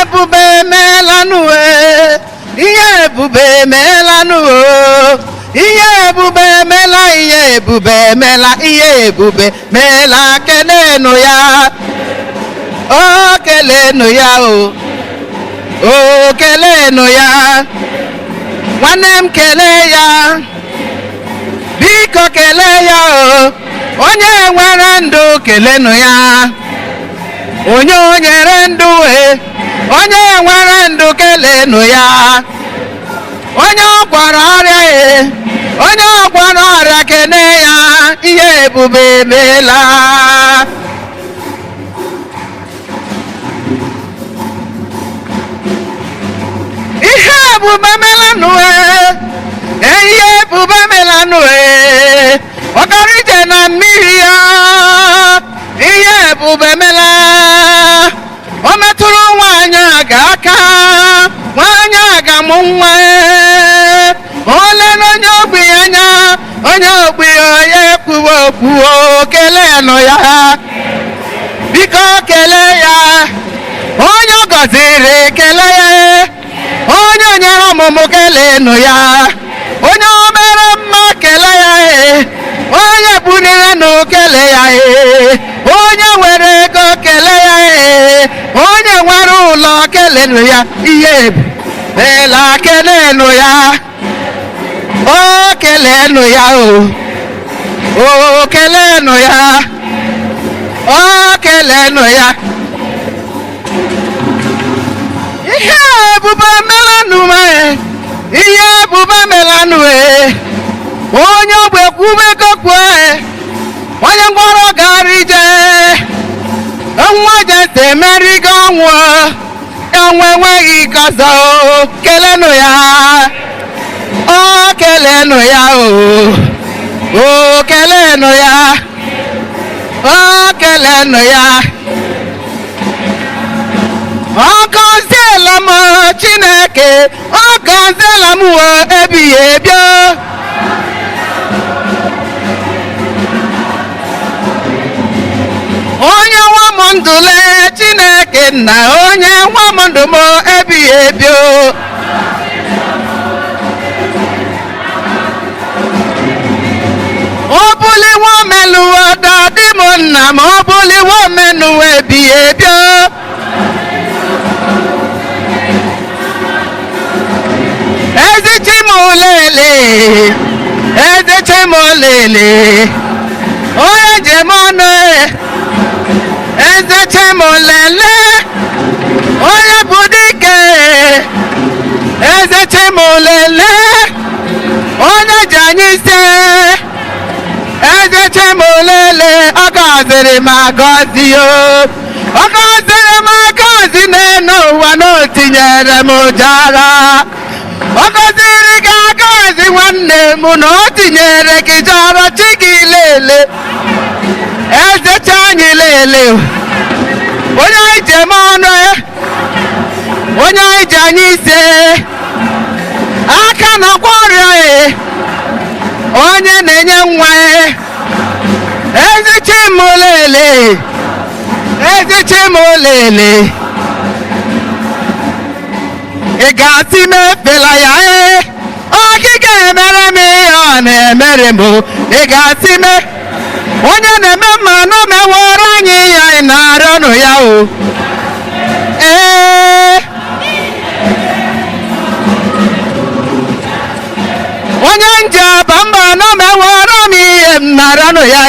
ebube melanụ ihe ebube melanụ ihe ebube mela ihe ebube mela ihe ebube mela kelenu ya o kelenu ya o kelenu ya nwanne m kele ya biko kele ya onye nwere ndụ kelenu ya onye onyere ndụ onye nwere ndụ kelenu ya onye ọgwara ọrịa onye ọgwara ọrịa kene ya ihe ebube meela ihe ebube melanụ ihe ebube melanụ ọkarije na mmiri ya ihe ebube mela o metụrụ nwaanyị aga aka nwaanyị aga mụ nwa ole onye ogbi anya onye ogbi onye kwuwe okwu kelenụ ya biko kelee ya onye gọziri kele ya onye nyere ọmụmụ kelenụ ya onye o mere mma kele ya onye bulire nụ kele ya onye nwere ego kele ya onye nwere ụlọ kelenụ ya ihe ebela kelenụ ya o kelenụ ya o kelenụ ya o kelenụ ya nume ihe ebube melanụ onye ogbe kwube kokwe onye ngwọrọ gara ije nwa jese emerigo ọnwụ enwe enweghị ike ọzọ kelenụ ya o kelenụ ya o kelenụ ya o kelenụ ya ọ gọziela m Chineke ọ gọziela m ebighị ebi onye nwa m ndụle Chineke nna onye nwa m ndụ m ebighị ebi o buliwo meluwo dadi m nna m o buliwo menuwo ebighị ebi eze chimolele onye njem ọnụ eze chimolele onye bụ dike eze chimolele onye ji anyị ise eze chimolele ọ gọziri m agọzi ọ gọziri m agọzi n'elu ụwa na o tinyere m ụjara ọ gọziri gị agọzi nwanne m na o tinyere gị jọrọ chi gị lele eze chi anyị lele onye anyị ji eme ọnụ onye anyị ji anyị ise aka na kwa ọrịa onye na-enye nwa eze chi m lele eze chi m lele ị ga-asị m efela ya ọkịka emere m ihe ọ na-emere m ị ga-asị m onye na-eme mma na mewere anyị ihe anyị na-arịọ nụ ya onye nje aba mba na mewere m ihe m na-arịọ nụ ya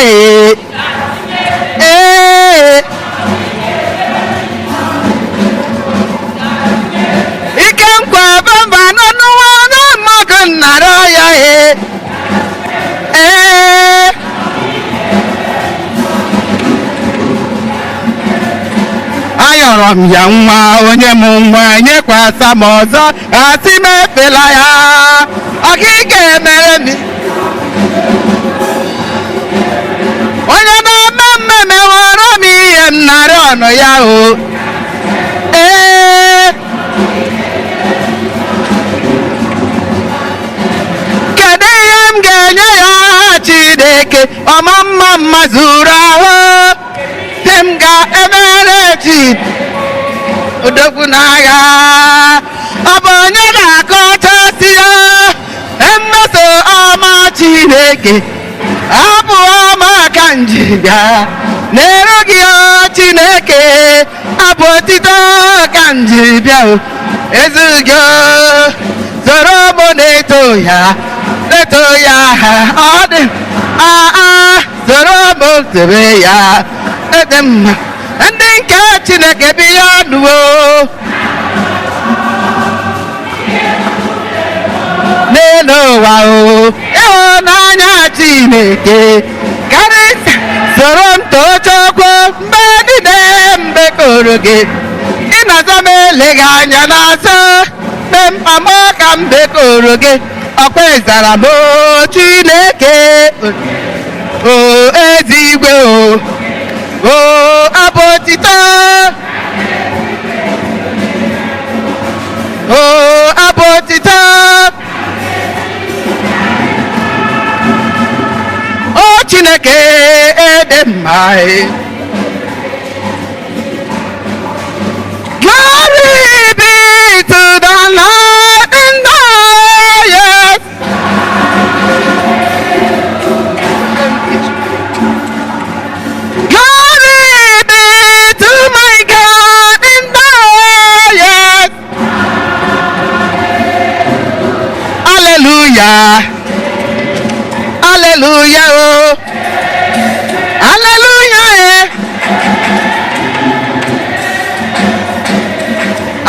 ike nkwa bamba n'ọnụwa na mmadụ nnara ya ayọrọ m ya nwa onye m nwa nyekwasa m ọzọ asị m efela ya ọkịka emere m onye na-eme mmemme were m ihe m narị ọnụ ya kedu ihe m ga-enye ya Chineke ọma mma mma zuru ahụ m ga-emere chi odogwu n'agha ọ bụ onye ga-akọchasị ya mmeso ọma Chineke abụ ọma ka njiga na-eru gị Chineke abụ otito ka njibịa ezugo zoro m na-eto ya ọ dị zoro m tebe ya ede mma ndị nke Chineke bi ya nuwo n'elu ụwa ịhụnanya Chineke karịsịa soro m too Chukwu mgbe niile mgbe koro gị ịnọzọ m eleghị anya n'azụ mgbe mkpamọ ka mgbe koro gị ọkwa ịzara m Chineke ezigwe abụ otito abụ otito Chineke ede mma glory be to the Lord in the highest. Glory be to my God in the highest. Hallelujah. Hallelujah. Hallelujah.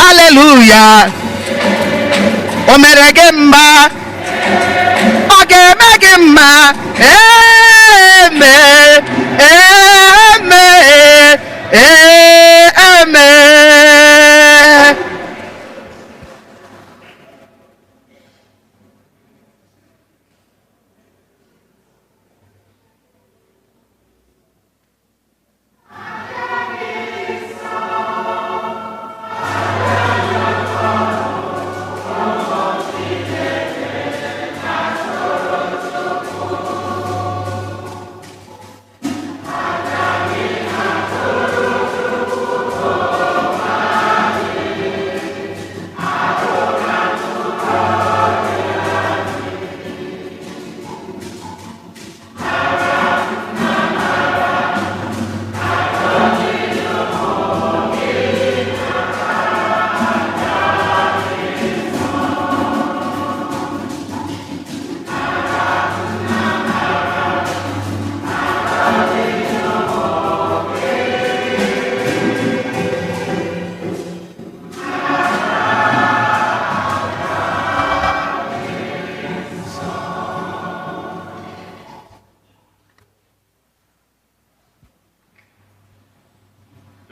Hallelujah. o mere gị mma ọ ga-eme gị mma eme eme eme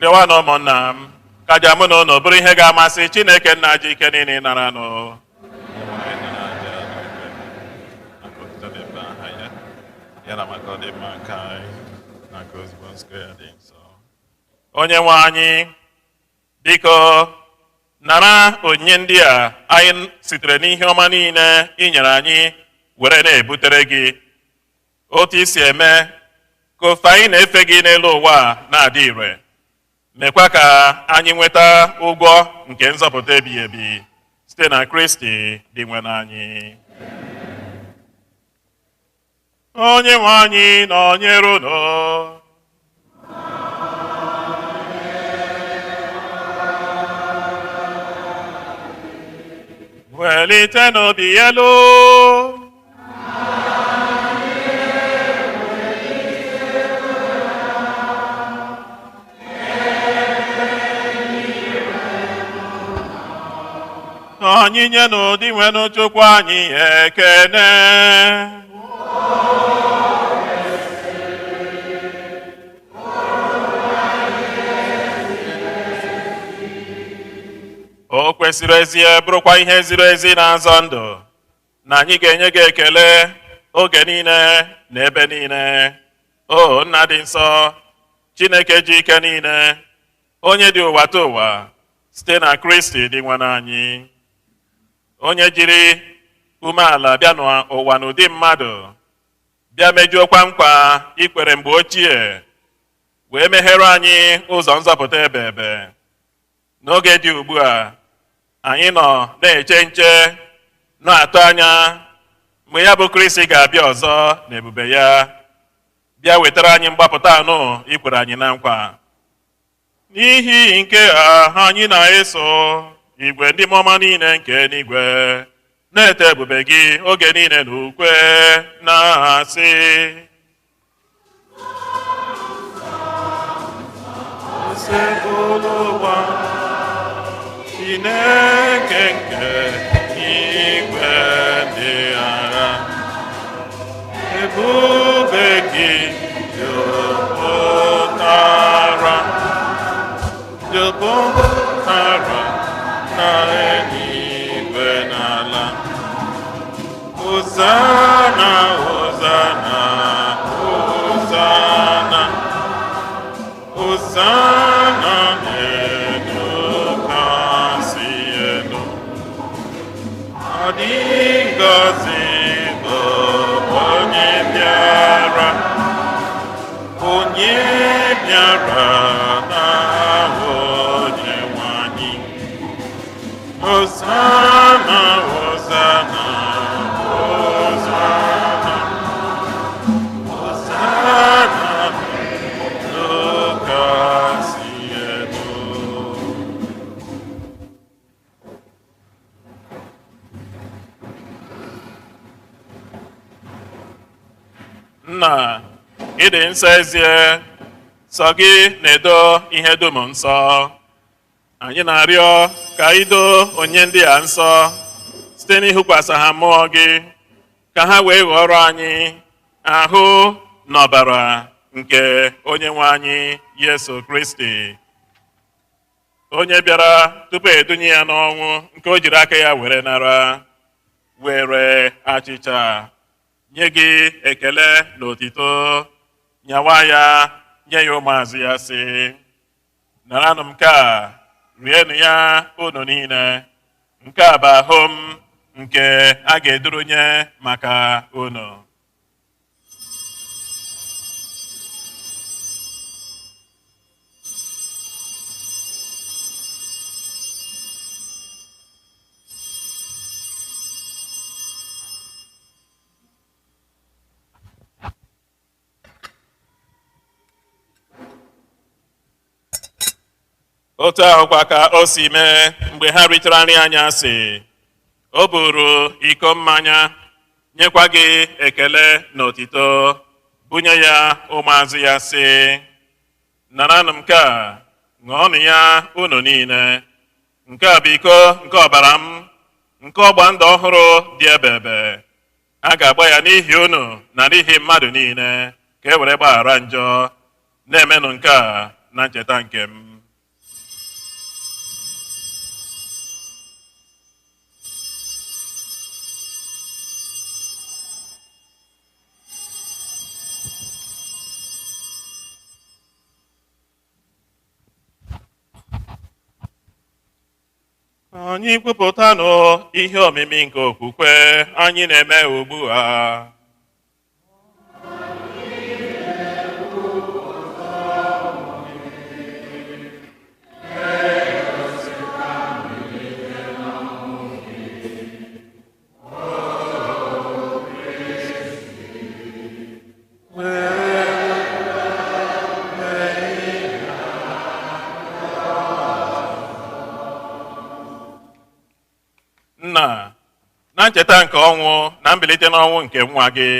Rịọwa na ụmụnna m ka aja mụ na unu bụrụ ihe ga-amasị Chineke nna ji ike niile nara nụ. Onye nwe anyị, biko nara onyinye ndị a anyị sitere n'ihe ọma niile i nyere anyị were na-ebutere gị. Otu isi eme ka ofe anyị na-efe gị n'elu ụwa na-adị ire, mekwa ka anyị nweta ụgwọ nke nzọpụta ebighị ebi site na Kristi dị nwe n'anyị. Onye nwe anyị nọnyere unu. Welitenụ obi elu. Anyị nye n'ụdị nwenụ Chukwu anyị ekene. O kwesịrị ezi bụrụkwa ihe ziri ezi na nzọ ndụ na anyị ga-enye gị ekele oge niile na ebe niile. O Nna dị nsọ, Chineke ji ike niile, onye dị ụwa ta ụwa site na Kristi dị nwe n'anyị, onye jiri umeala bịa n'ụwa n'ụdị mmadụ, bịa mejuokwa nkwa ikwere mgbe ochie, wee meghere anyị ụzọ nzọpụta ebe ebe. N'oge dị ugbu a, anyị nọ na-eche nche, na-atụ anya mgbe ya bụ Kristi ga-abịa ọzọ n'ebube ya, bịa wetara anyị mgbapụta anụ ikwere anyị na nkwa. N'ihi nke a, anyị na-eso igwe ndị mmụọ niile nke n'igwe na-eto ebube gị oge niile n'ukwe na-asị: Chineke nke igwe dị agha, ebube gị jupụtara na eluigwe n'ala. Hosana, Hosana, Hosana, Hosana n'elu kasị elu. Ọ dị ngọzi bụ onye bịara n'ahụ Onyenwe anyị. Hosana, Hosana, Hosana, Hosana n'elu kasị elu. Nna, ị dị nsọ ezie, sọ gị na-edo ihe dum nsọ. Anyị na-arịọ ka ị doo onye ndị a nsọ site n'ihukwasị ha mmụọ gị ka ha wee ghọrọ anyị ahụ na ọbara nke onye nwe anyị Yesu Kristi, onye bịara tupu edunye ya n'ọnwụ nke o jiri aka ya were nara, were achịcha nye gị ekele na otito, nyawa ya nye ya ụmụazụ ya sị, naranụ m nke a, rienụ ya unu niile, nke a bụ ahụ m nke a ga-edurunye maka unu. Otu ahụkwa ka o si mee mgbe ha ritere nri anyasị, o buru iko mmanya, nyekwa gị ekele na otito, bunye ya ụmụazụ ya sị, naranụ m nke a, ṅụọnụ ya unu niile, nke a bụ iko nke ọbara m, nke ọgba ndụ ọhụrụ dị ebebe, a ga-agba ya n'ihi unu na n'ihi mmadụ niile, ka e were gbaghara njọ. Na-emenụ nke a na ncheta nke m. Anyị kwupụtanụ ihe omimi nke okwukwe anyị na-eme ugbu a. Na ncheta nke ọnwụ na mbilite n'ọnwụ nke nwa gị,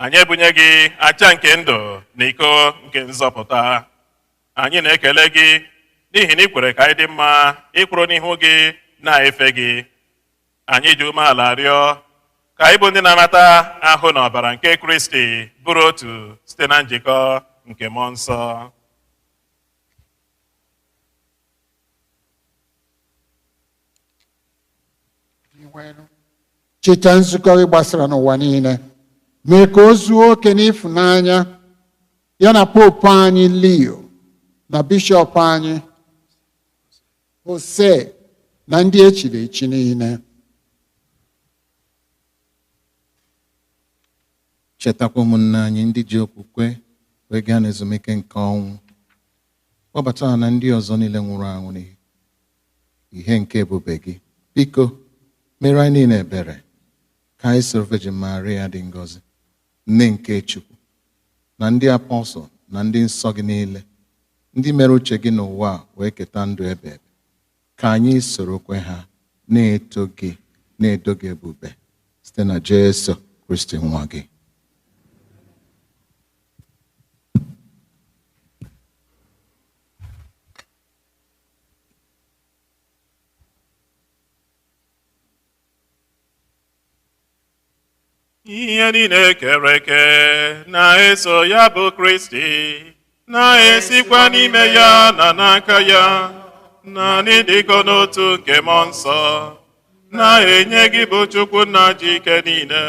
anyị ebunye gị acha nke ndụ na iko nke nzọpụta. Anyị na-ekele gị n'ihi na ị kwere ka anyị dị mma ịkwụrụ n'ihu gị na-efe gị. Anyị ji umeala rịọ ka anyị bụ ndị na-anata ahụ na ọbara nke Kristi bụrụ otu site na njikọ nke mmụọ nsọ. Cheta nzukọ gị gbasara n'ụwa niile, mee ka o zuo oke n'ịfụnanya ya na popu anyị Leo na bishọp anyị Jose na ndị echiri echi niile. Chetakwa ụmụnne anyị ndị ji okwukwe wee gaa n'ezumike nke ọnwụ. Kpọbata ha na ndị ọzọ niile nwụrụ anwụ n'ihe nke ebube gị. Biko mere anyị niile ebere ka anyị soro Virgin Maria dị ngọzi, nne nke Chukwu, na ndị apọstọl na ndị nsọ gị niile, ndị mere uche gị n'ụwa wee keta ndụ ebe ebe, ka anyị sorokwe ha na-eto gị na-edo gị ebube site na Jesu Kristi nwa gị. Ihe niile kere eke na-eso ya bụ Kristi, na-esikwa n'ime ya na n'aka ya, na n'ịdịkọ n'otu nke mmụọ nsọ, na-enye gị bụ Chukwu nna ji ike niile,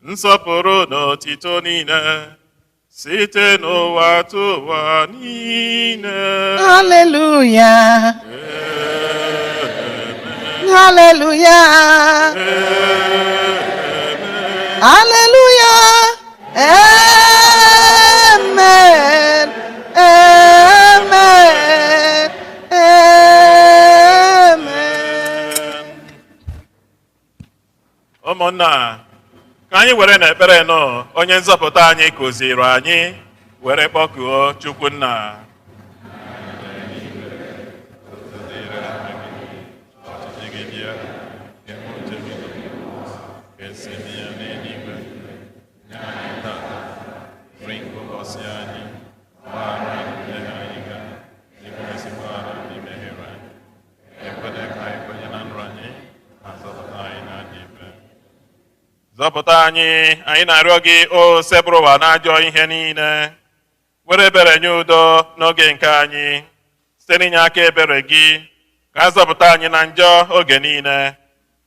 nsọpụrụ na otito niile, site n'ụwa tụwa niile. Hallelujah. Hallelujah. Hallelujah. Amen. Amen. Amen. Ụmụnna, ka anyị were n'ekpere nọ onye nzọpụta anyị kụziri anyị were kpọkuo Chukwu nna. Ekwela ka anyị kwenye na nrọ anyị, ma zọpụta anyị zọpụta anyị na-arịọ gị o sepụrụ ụwa n'ajọ ihe niile, were ebere nye udo n'oge nke anyị site n'inye aka ebere gị, ka a zọpụta anyị na njọ oge niile,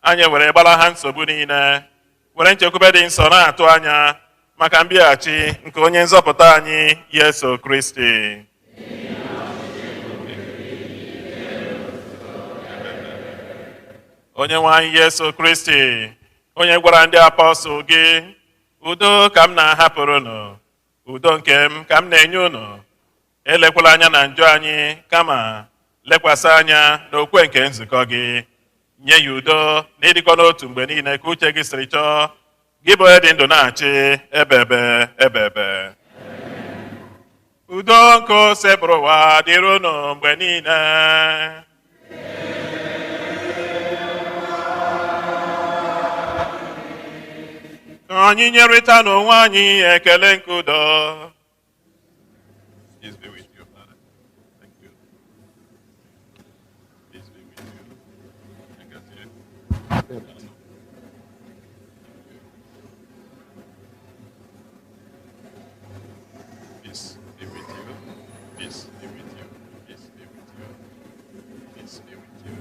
anyị were gbara ha nsogbu niile, were nchekwube dị nsọ na-atụ anya maka mbịaghachi nke onye nzọpụta anyị Yesu Kristi. Onye nwe anyị Yesu Kristi, onye gwara ndị apọstụl gị, udo ka m na-ahapụrụ unu, udo nke m ka m na-enye unu, elekwala anya na njọ anyị, kama lekwasị anya n'okwe nke nzukọ gị, nye ya udo na ịdịkọ n'otu mgbe niile ka uche gị siri chọọ, gị bụ onye dị ndụ na-achị ebebe ebebe. Udo nke o sepụrụ ụwa dịrị unu mgbe niile. Ka anyị nyerịta n'onwe anyị ekele nke udo. Peace be with you, Father. Thank you. Peace be with you. Thank you. Peace be with you. Peace be with you. Peace be with you. Peace be with you.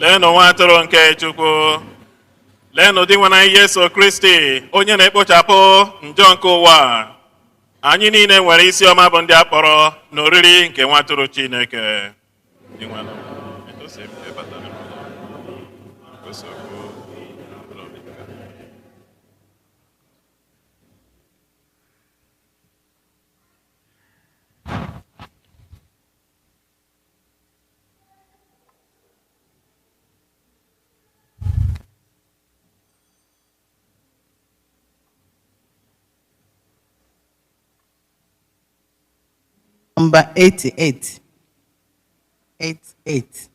Leenụ nwa atụrụ nke Chukwu, leenụ dị nwe na Yesu Kristi, onye na-ekpochapụ njọ nke ụwa. Anyị niile nwere isi ọma bụ ndị akpọrọ n'oriri nke nwa atụrụ Chineke. Number 88. 88.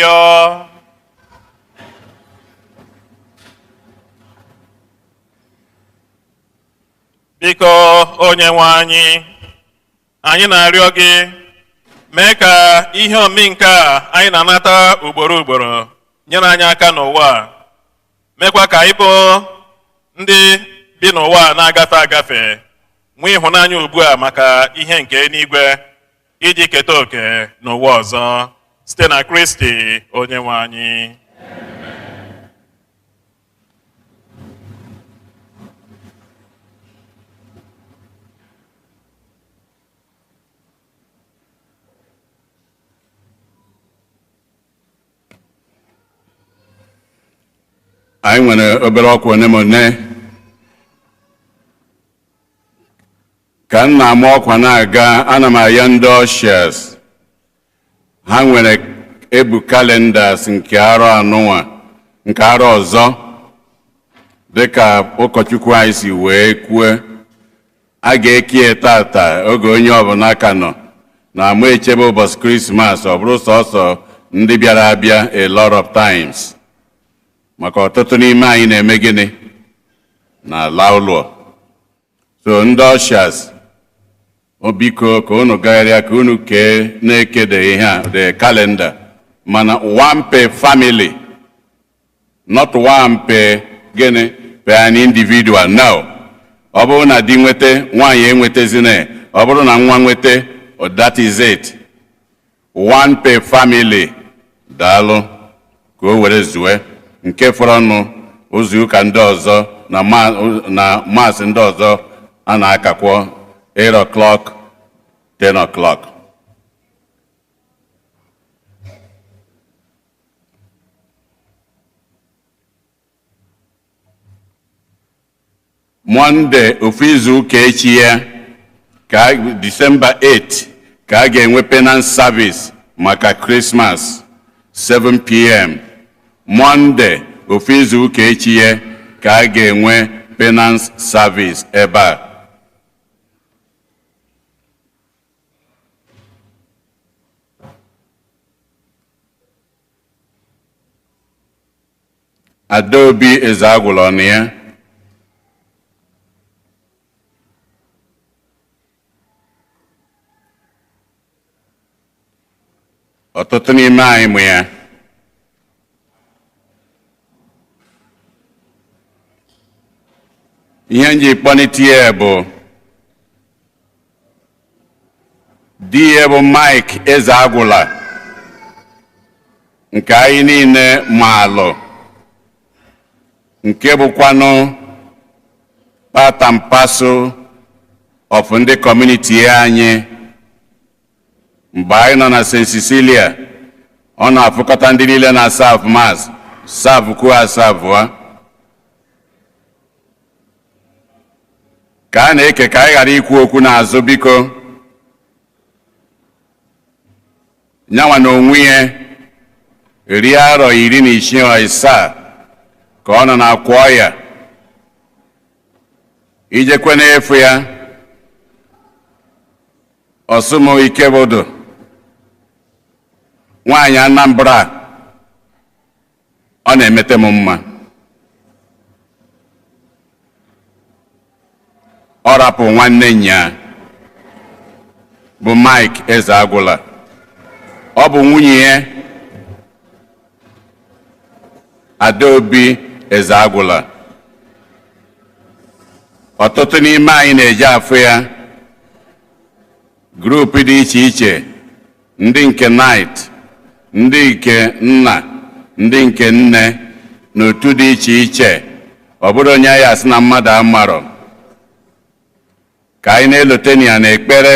arịrịọ. Biko Onyenwe anyị na-arịọ gị mee ka ihe omimi nke a anyị na-anata ugboro ugboro nyere anyị aka n'ụwa, mekwa ka anyị bụ ndị bi n'ụwa na-agafe agafe nwee ịhụnanya ugbu a maka ihe nke eluigwe iji keta oke n'ụwa ọzọ site na Kristi Onyenwe anyị. Anyị nwere obere ọkwa one ka m na-ama ọkwa na-aga, ana m aya ndị ọshịas ha nwere ebu kalendas nke arọ anụnwa nke arọ ọzọ dịka ụkọchukwu anyị si wee kwue. A ga-ekie tata oge onye ọbụla ka nọ na ama echebe ụbọchị Krismas, ọ bụrụ sọsọ ndị bịara abịa a lot of times, maka ọtụtụ n'ime anyị na-eme gịnị n'ala ụlọ. So ndị ọshịas, biko ka unu gagharịa ka unu kee na-ekede ihe a the calendar, mana one per family, not one per gịnị per an individual. No, ọ bụrụ na di nwete nwaanyị enwetezina, ọ bụrụ na nwa nwete, that is it. One per family. Daalụ ka o were zue. Nke fọrọ ọnụ ụzọ ụka ndị ọzọ na maasị ndị ọzọ a na-akakwọ 8 o'clock, 10 o'clock. Monday ofu izu ụka echi ya ka December 8 ka a ga-enwe penance service maka Christmas 7 p.m. Monday ofu izu ụka echi ya ka a ga-enwe penance service ebe a. Adaobi Ezeagwụla ọnụ ya. Ọtụtụ n'ime anyị mụ ya. Ihe nji kpọnite ya bụ di ya bụ Mike Ezeagwụla nke anyị niile maalụ, nke bụkwanụ part and parcel of ndị community anyị. Mgbe anyị nọ na St. Cecilia, ọ na-afụkọta ndị niile na serve mass, serve serve. Ka a na-eke ka anyị ghara ikwu okwu n'azụ, biko nyanwa na onwe ya iri arọ 17 ka ọ nọ na-akwa ọya. Ijekwe n'efu ya Ọsụmụ Ikebodo nwaanyị Anambra, ọ na-emete m mma. Ọ rapụ nwanne nya bụ Mike Ezeagwụla, ọ bụ nwunye ya Adaobi Ezeagwụla. Ọtụtụ n'ime anyị na-eje afụ ya grupu dị iche iche, ndị nke night, ndị nke nna, ndị nke nne, n'otu dị iche iche. Ọ bụrụ onye ya asị na mmadụ amarọ. Ka anyị na-elote ya na ekpere,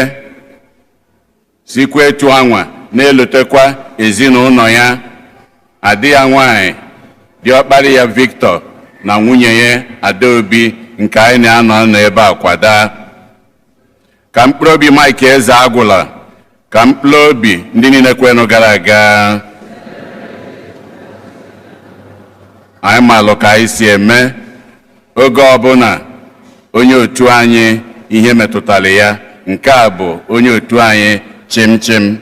sikwa etu anwa na-elotekwa ezinụlọ ya, adị ya nwanyị, diọkpara ya Victor na nwunye ya Adaobi, nke anyị na-anọ n'ebe a kwada. Ka mkpụrụ obi Mike Ezeagwụla, ka mkpụrụ obi ndị niile kwenụ gara aga. Anyị malụ ka anyị si eme oge ọbụla onye otu anyị ihe metụtara ya. Nke a bụ onye otu anyị chim chim.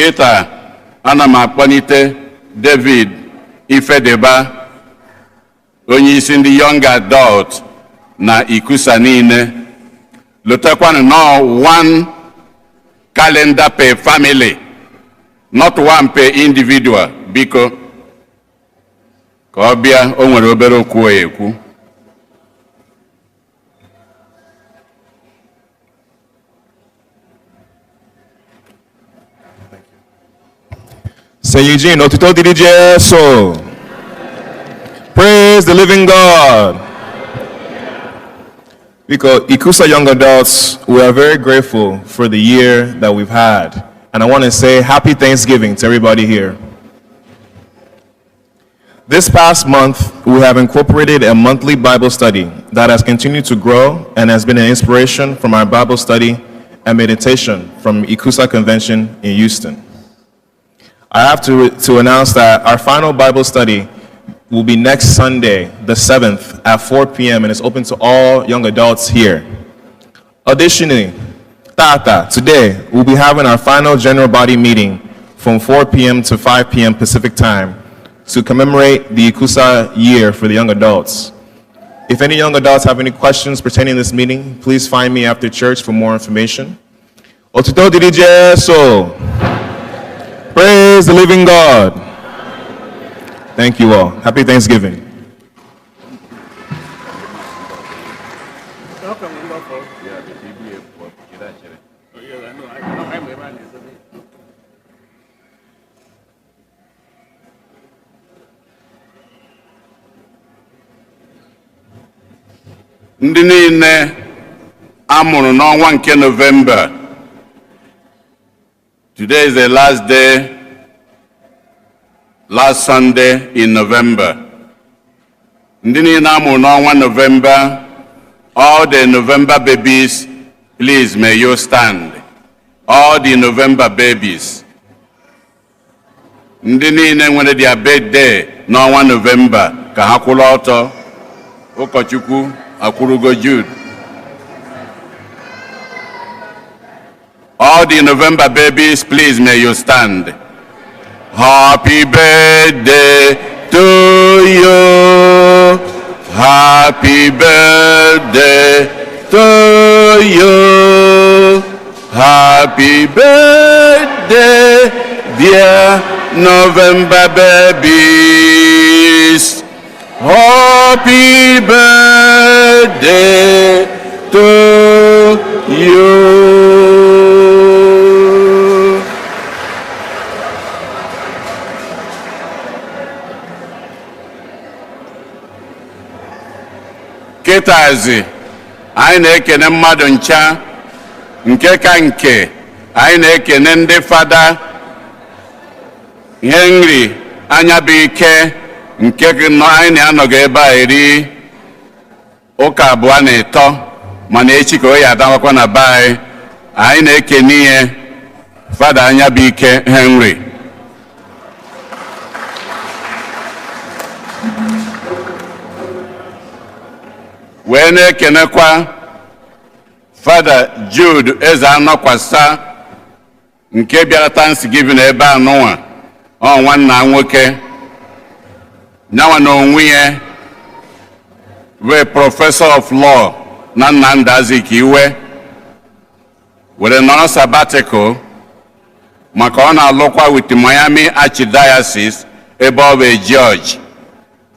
Kịta ana m akpọnite David Ifedeba, onye isi ndị young adult na Ikusa niile. Lotekwanụ no one calendar per family, not one per individual, biko ka ọ bịa o nwere obere okwu ekwu. Say Eugene, Otito didi Jesu. Praise the living God. Because Ikusa Young Adults, we are very grateful for the year that we've had. And I want to say happy Thanksgiving to everybody here. This past month, we have incorporated a monthly Bible study that has continued to grow and has been an inspiration from our Bible study and meditation from Ikusa Convention in Houston. I have to announce that our final Bible study will be next Sunday, the 7th at 4 p.m. and it's open to all young adults here. Additionally, today we'll be having our final general body meeting from 4 p.m. to 5 p.m. Pacific time to commemorate the Ikusa year for the young adults. If any young adults have any questions pertaining to this meeting, please find me after church for more information. Otito didi Jesu. Praise the living God. Thank you all. Happy Thanksgiving. Ndị niile amụrụ n'ọnwa nke November. Today is the last day, last Sunday in November. Ndị niile amụrụ n'ọnwa November, all the November babies, please may you stand. All the November babies. Ndị niile nwere their birthday n'ọnwa November ka ha kwụrụ ọtọ. Ụkọchukwu akwụrụgo Jude. All the November babies, please may you stand. Happy birthday to you. Happy birthday to you. Happy birthday, dear November babies. Happy birthday to you. Ketazi, anyị na-ekene mmadụ ncha nke ka nke, anyị na-ekene ndị fada Henry Anyabike nke anyị na-anọghị ebe a eri ụka abụọ na ịtọ mana echi ka o ya adawakwa na be anyị na-ekene ihe fada Anyabike Henry. Wee na-ekenekwa Fada Jude Eze Anọkwasa nke bịara Thanksgiving ebe anụnwa ọ nwanna nwoke nyawa na onwe ya wee Professor of Law na Nnamdi Azikiwe were nọrọ sabbatical maka ọ na-alụkwa with Miami Archdiocese ebe ọ bụ George,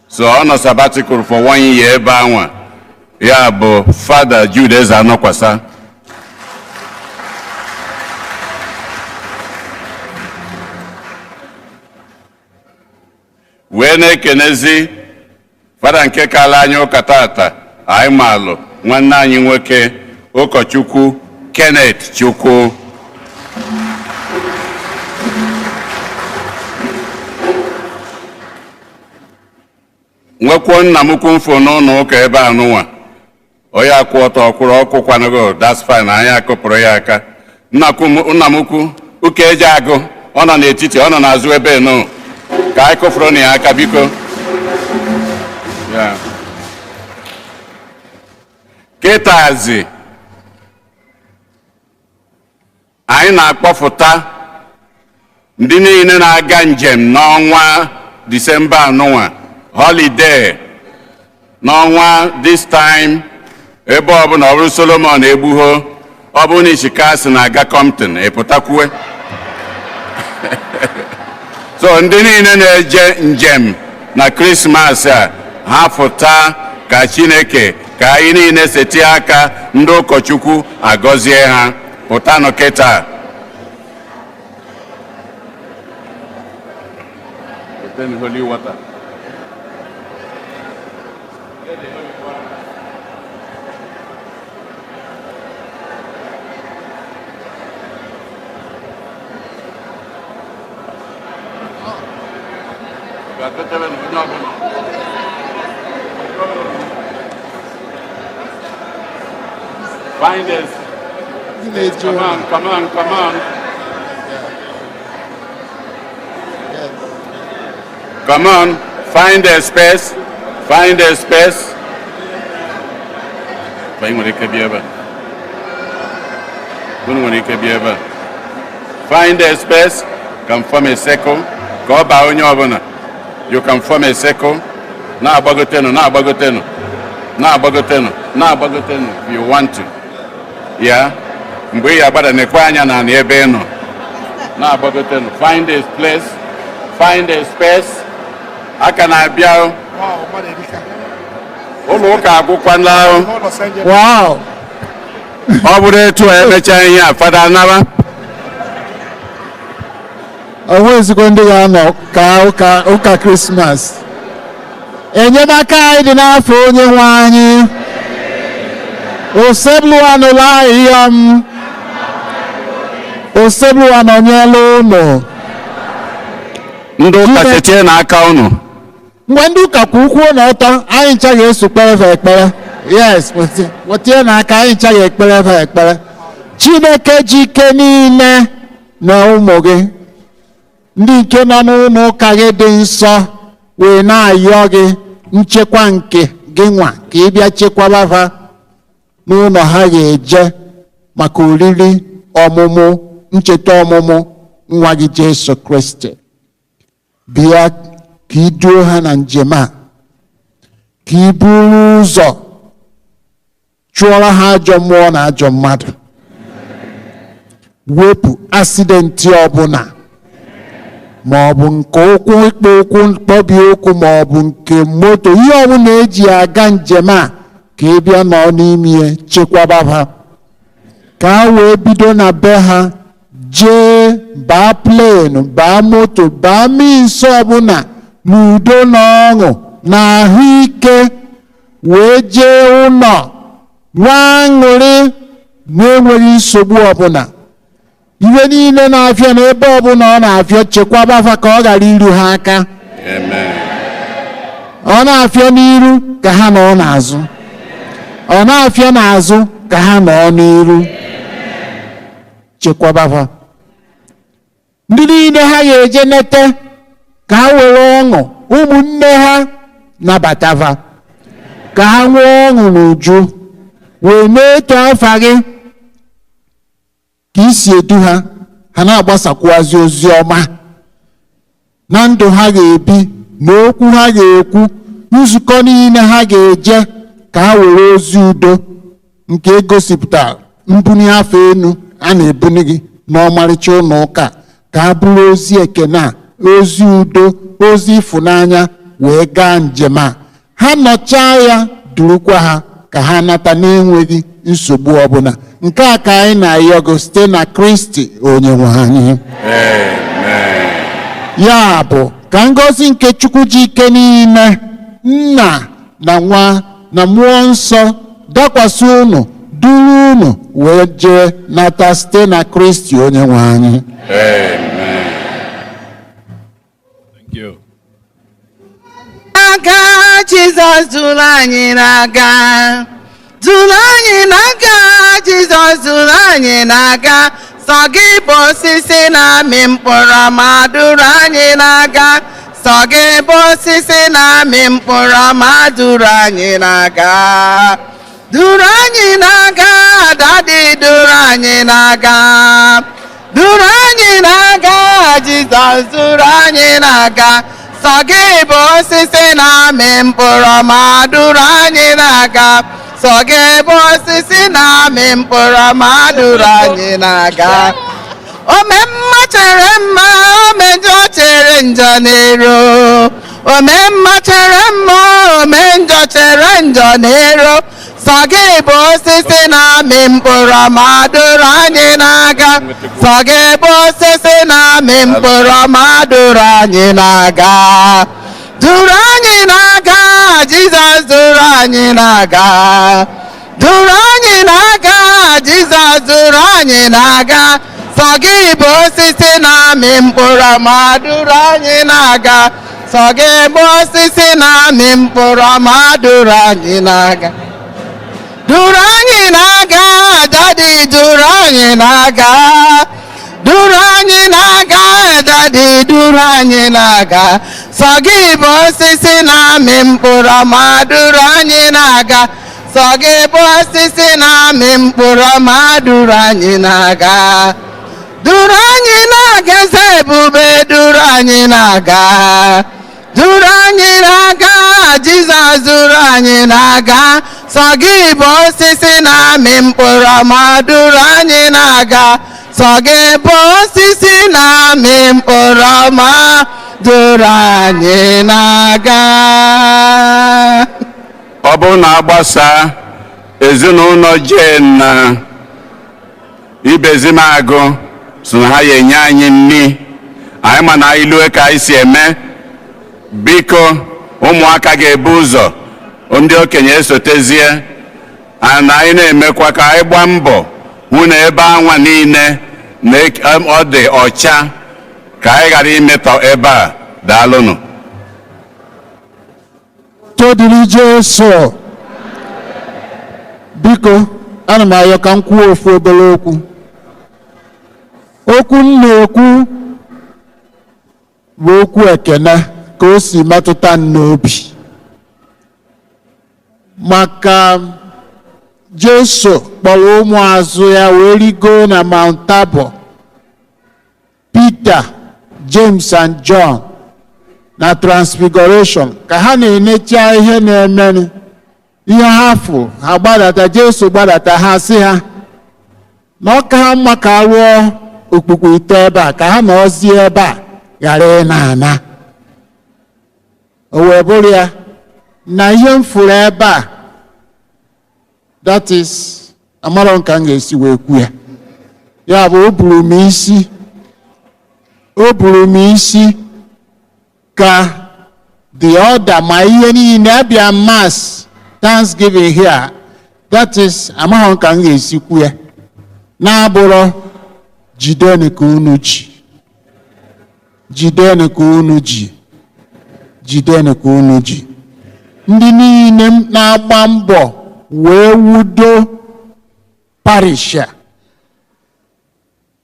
so ọ nọ sabbatical for 1 year ebe anwa. Ya bụ Fada Jude Eze Anọkwasa. Wee na-ekenezi fada nke kala anyị ụka tata anyị maalụ nwanne anyị nwoke ụkọchukwu Kenneth Chukwu. Nwekwuo nna m ukwu mfo n'ụlọ ụka ebe anụnwa. Onye akwụ ọtọ ọkwụrụ ọkụ kwanago, that's fine, anyị akụpụrụ ya aka. Nna m ukwu ụka eji agụ, ọ nọ n'etiti, ọ nọ n'azụ ebe nọ. Ka anyị kụfụrụ na ya aka biko. Ketazi, anyị na-akpọfụta ndị niile na-aga njem n'ọnwa Disemba anụnwa holiday n'ọnwa this time ebe ọbụla ọ bụrụ Solomon Egbuho ọ bụrụ na Ishikasi na-aga Compton ịpụtakwue so ndị niile na-eje njem na Krismas a ha fụta ka Chineke ka anyị niile seti aka ndị ụkọchukwu agọzie ha pụtanụ kịta. Holy water. Find us. Come on, come on, come on. Come on, find a space. Find a space. Find what it could be ever. Find a space. Come form a circle. Go by on your owner. You can form a circle. Now bagoteno, now bagoteno. Now bagoteno, now bagoteno. If you want to. Yeah. Mgbe ya bada nekwanya na ebe no. Now bagoteno. Find a place. Find a space. Aka na-abịa ụlọ ụka agwụkwana Wow. ọ bụrụ etu a emecha ihe a fada anaba Onwezikwa ndị ga-anọ ka ụka Krismas. Enyemaka anyị dị n'afọ onye nwe anyị. Osebluwa n'ụlọ ahịhịa m. Osebluwa nọnyela ụnụ. ndị ụka chetie n'aka unu. Mgbe ndị ụka kwụ kwuo n'ọtọ, anyị ncha ga-eso kpere ekpere. Yes, wetie n'aka anyị ncha ga-ekpere ekpere. Chineke ji ike niile na ụmụ gị. Ndị nke nọ n'ụlọ ụka gị dị nsọ wee na-ayọ gị nchekwa nke gị nwa ka ị bịa chekwaba ha n'ụlọ ha ga-eje maka oriri ọmụmụ ncheta ọmụmụ nwa gị Jesu Kristi. Bịa ka ị duo ha na njem a, ka ị buru ụzọ chụọrọ ha ajọ mmụọ na ajọ mmadụ, wepụ asidenti ọbụla ma ọ bụ nke ụkwụ ikpo ụkwụ mkpọbi ụkwụ ma ọ bụ nke moto, ihe ọbụla eji aga njem a ka ị bịa nọ n'ime chekwaba ha ka ha wee bido na be ha jee baa plenu baa moto baa minsi ọbụla n'udo na ọṅụ na ahụike wee jee ụlọ nwa aṅụrị na-enweghị nsogbu ọbụla. Ihe niile na-afịa n'ebe ọbụla ọ na-afịa chekwaba ha ka ọ ghara iru ha aka. Ọ na-afịa n'iru ka ha nọ n'azụ, ọ na-afịa n'azụ ka ha nọ n'iru. Chekwaba ha. Ndị niile ha ga-eje nete ka ha were ọṅụ, ụmụnne ha nabatava ka ha nwee ọṅụ n'uju wee na-eto afa gị ka isi edu ha, ha na-agbasakwuazi ozi ọma na ndụ ha ga-ebi na okwu ha ga-ekwu, nzukọ niile ha ga-eje ka ha were ozi udo nke egosipụtara mbuni afọ enu a na-ebuni gị n'ọmarịcha ụlọ ụka ka ha bụrụ ozi ekene a, ozi udo, ozi ịfụnanya wee gaa njem a. Ha nọchaa ya durukwa ha ka ha nata na-enweghị nsogbu ọbụla. Nke a ka anyị na-ayọ gị site na Kristi onye nwe anyị. Ya bụ ka ngọzi nke Chukwu ji ike niile, Nna na Nwa na Mmụọ Nsọ dakwasị unu, duru unu wee jee nata site na Kristi onye nwe anyị. Thank you. Aga Jizọs duru anyị n'aga, duru anyị n'aga, Jizọs duru anyị n'aga. Sọ gị bụ osisi na-amị mkpụrụ ma duru anyị n'aga. Sọ gị bụ osisi na-amị mkpụrụ ma duru anyị n'aga. Duru anyị n'aga, Daddy duru anyị n'aga. Duru anyị n'aga, Jizọs duru anyị na-aga sọ gị bụ osisi na-amị mkpụrụ ọma duru anyị na-aga sọ gị bụ osisi na-amị mkpụrụ ọma duru anyị na-aga ome mma chere mma ome njọ chere njọ n'iro ome mma chere mma ome njọ chere njọ n'iro sọ gị bụ osisi na-amị mkpụrụ ọma duru anyị na-aga sọ gị bụ osisi na-amị mkpụrụ ọma duru anyị na-aga duru anyị na-aga Jizọs duru anyị na-aga duru anyị na-aga Jizọs duru anyị na-aga sọ gị bụ osisi na-amị mkpụrụ ọma duru anyị na-aga sọ gị bụ osisi na-amị mkpụrụ ọma duru anyị na-aga duru anyị na-aga dadi duru anyị na-aga duru anyị na-aga dadi duru anyị na-aga sọ gị bụ osisi na-amị mkpụrụ ọma duru anyị na-aga sọ gị bụ osisi na-amị mkpụrụ ọma duru anyị na-aga duru anyị na-aga eze ebube duru anyị na-aga duru anyị na-aga Jizọs duru anyị na-aga sọ gị bụ osisi na-amị mkpụrụ ọma duru anyị na-aga sọ gị bụ osisi na-amị mkpụrụ ọma duru anyị na-aga. Ọ bụrụ na agbasa ezinụlọ Jane na Ibezimagụ so na ha ya enye anyị nri anyị ma na ilu ka anyị si eme biko ụmụaka ga-ebu ụzọ ndị okenye esotezie na anyị na-emekwa ka anyị gbaa mbọ hụ na ebe anwa niile na ọ dị ọcha ka anyị ghara imetọ ebe a daalụnụ todiri Jesu biko ana m ayọ ka m kwuo ofu obere okwu m na-ekwu bụ okwu ekene ka o si metụta n'obi maka Jesu kpọrọ ụmụazụ ya wee rigo na Mount Tabor Peter, James and John na Transfiguration ka ha na-enecha ihe na-emenụ ihe ha fụ ha gbadata Jesu gbadata ha sị ha na ọ ka ha mma ka rụọ okpukpe ite ebe a ka ha na ozi ebe a ghara ị na-ana o wee bụrụ ya na ihe m fụrụ ebe a that is amarọ nka m ga-esi wee kwu ya ya bụ o buru m isi ka the order ma ihe niile abịa mass Thanksgiving here that is amaghị nka m ga-esi kwu ya na-abụrụ jidenu ka unu ji jidenu ka unu ji jidenu ka unu ji ndị niile na-agba mbọ wee wudo parish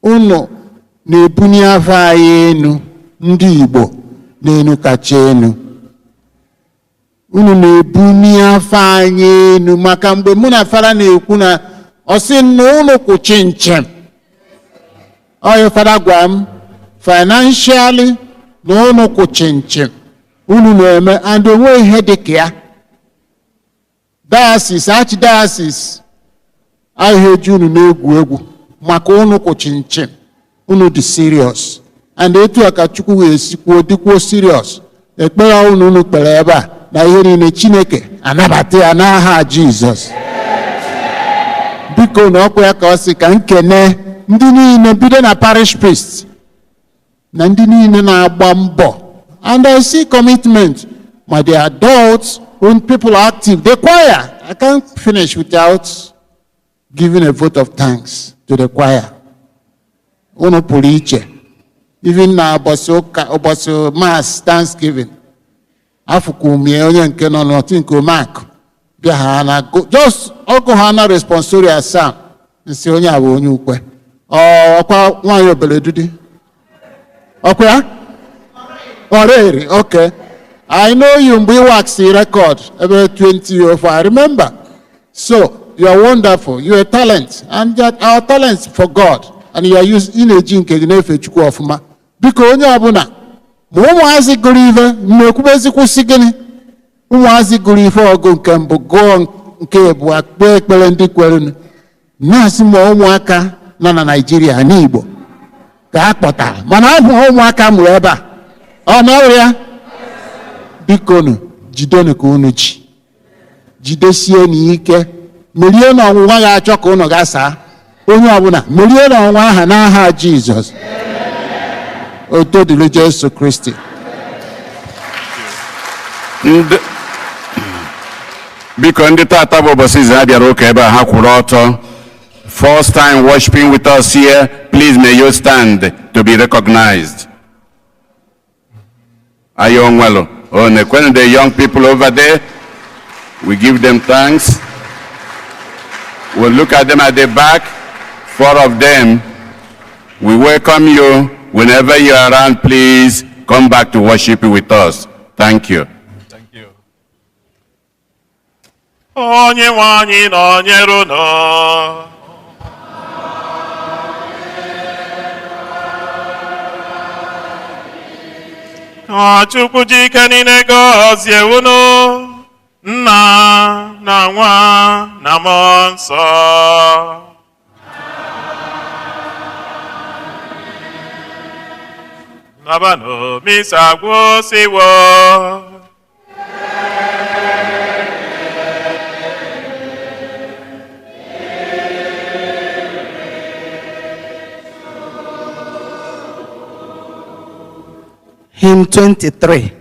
unu na-ebunye afọ anyị enu ndị Igbo n'enu kacha enu unu na-ebunye afọ anyị enu maka mgbe mụ na Fara na-ekwu na ọ sị na unu kwụ chinchem ọ Fara gwa m financially na unu kwụ chinchem unu na-eme and onwe ihe dị ka ya diocese archdiocese ahịa eji unu na-egwu egwu maka unu kwụ chinchem unu dị serious and etu a ka Chukwu wee sikwuo dịkwuo serious ekpere unu kpere ebe a na ihe niile Chineke anabata ya n'aha Jizọs biko na ọkwa ya ka ọ sị ka nkene ndị niile bido na parish priest na ndị niile na-agba mbọ and I see commitment my the adults when people are active the choir I can't finish without giving a vote of thanks to the choir unu pụrụ iche even na ụbọchị mass Thanksgiving afụkwumie onye nke nọ n'otu nke Mark bịa ha na just ọkụ ha na responsorial sam nsị onye a bụ onye ukwe ọkwa nwaanyị obeledudi ọkwa ya ọrịrị okay I know you mgbe wax record ebe 20 I remember so you are wonderful you are a talent and our talents for God and you are using in a nke gị na-efe Chukwu ọfụma biko onye ọbụla ma ụmụazị gụrụ ife na-ekwubezikwu gịnị ụmụazị gụrụ ife ọgụ nke mbụ gụọ nke abụọ kpee ekpere ndị kwerenu na-asị ma ụmụaka nọ na Naịjirịa n'Igbo ka a kpọtara mana ọ bụ ụmụaka mụrụ ebe a ọ na-ewere ya bikonu jidonu ka unu jidesie n'ike merie na ọnwụnwa ga-achọ ka unu ga-asa onye ọbụla merie na ọnwụnwa aha n'aha Jizọs oto dịrị Jesu Kristi. Biko ndị tata bụ ụbọchị izu ha bịara ụka ebe a ha kwụrụ ọtọ. First time worshiping with us here, please may you stand to be recognized. Ayonwelo. Oh, when the young people over there, we give them thanks. We'll look at them at the back, 4 of them. We welcome you. Whenever you are around, please come back to worship with us. Thank you. Thank you. Onye nwe anyị nọnyere unu. Ka Chukwu ji ike niile gọzie unu, Nna na Nwa na Mmụọ Nsọ. Nabano misa gwụsịwo. Hymn 23.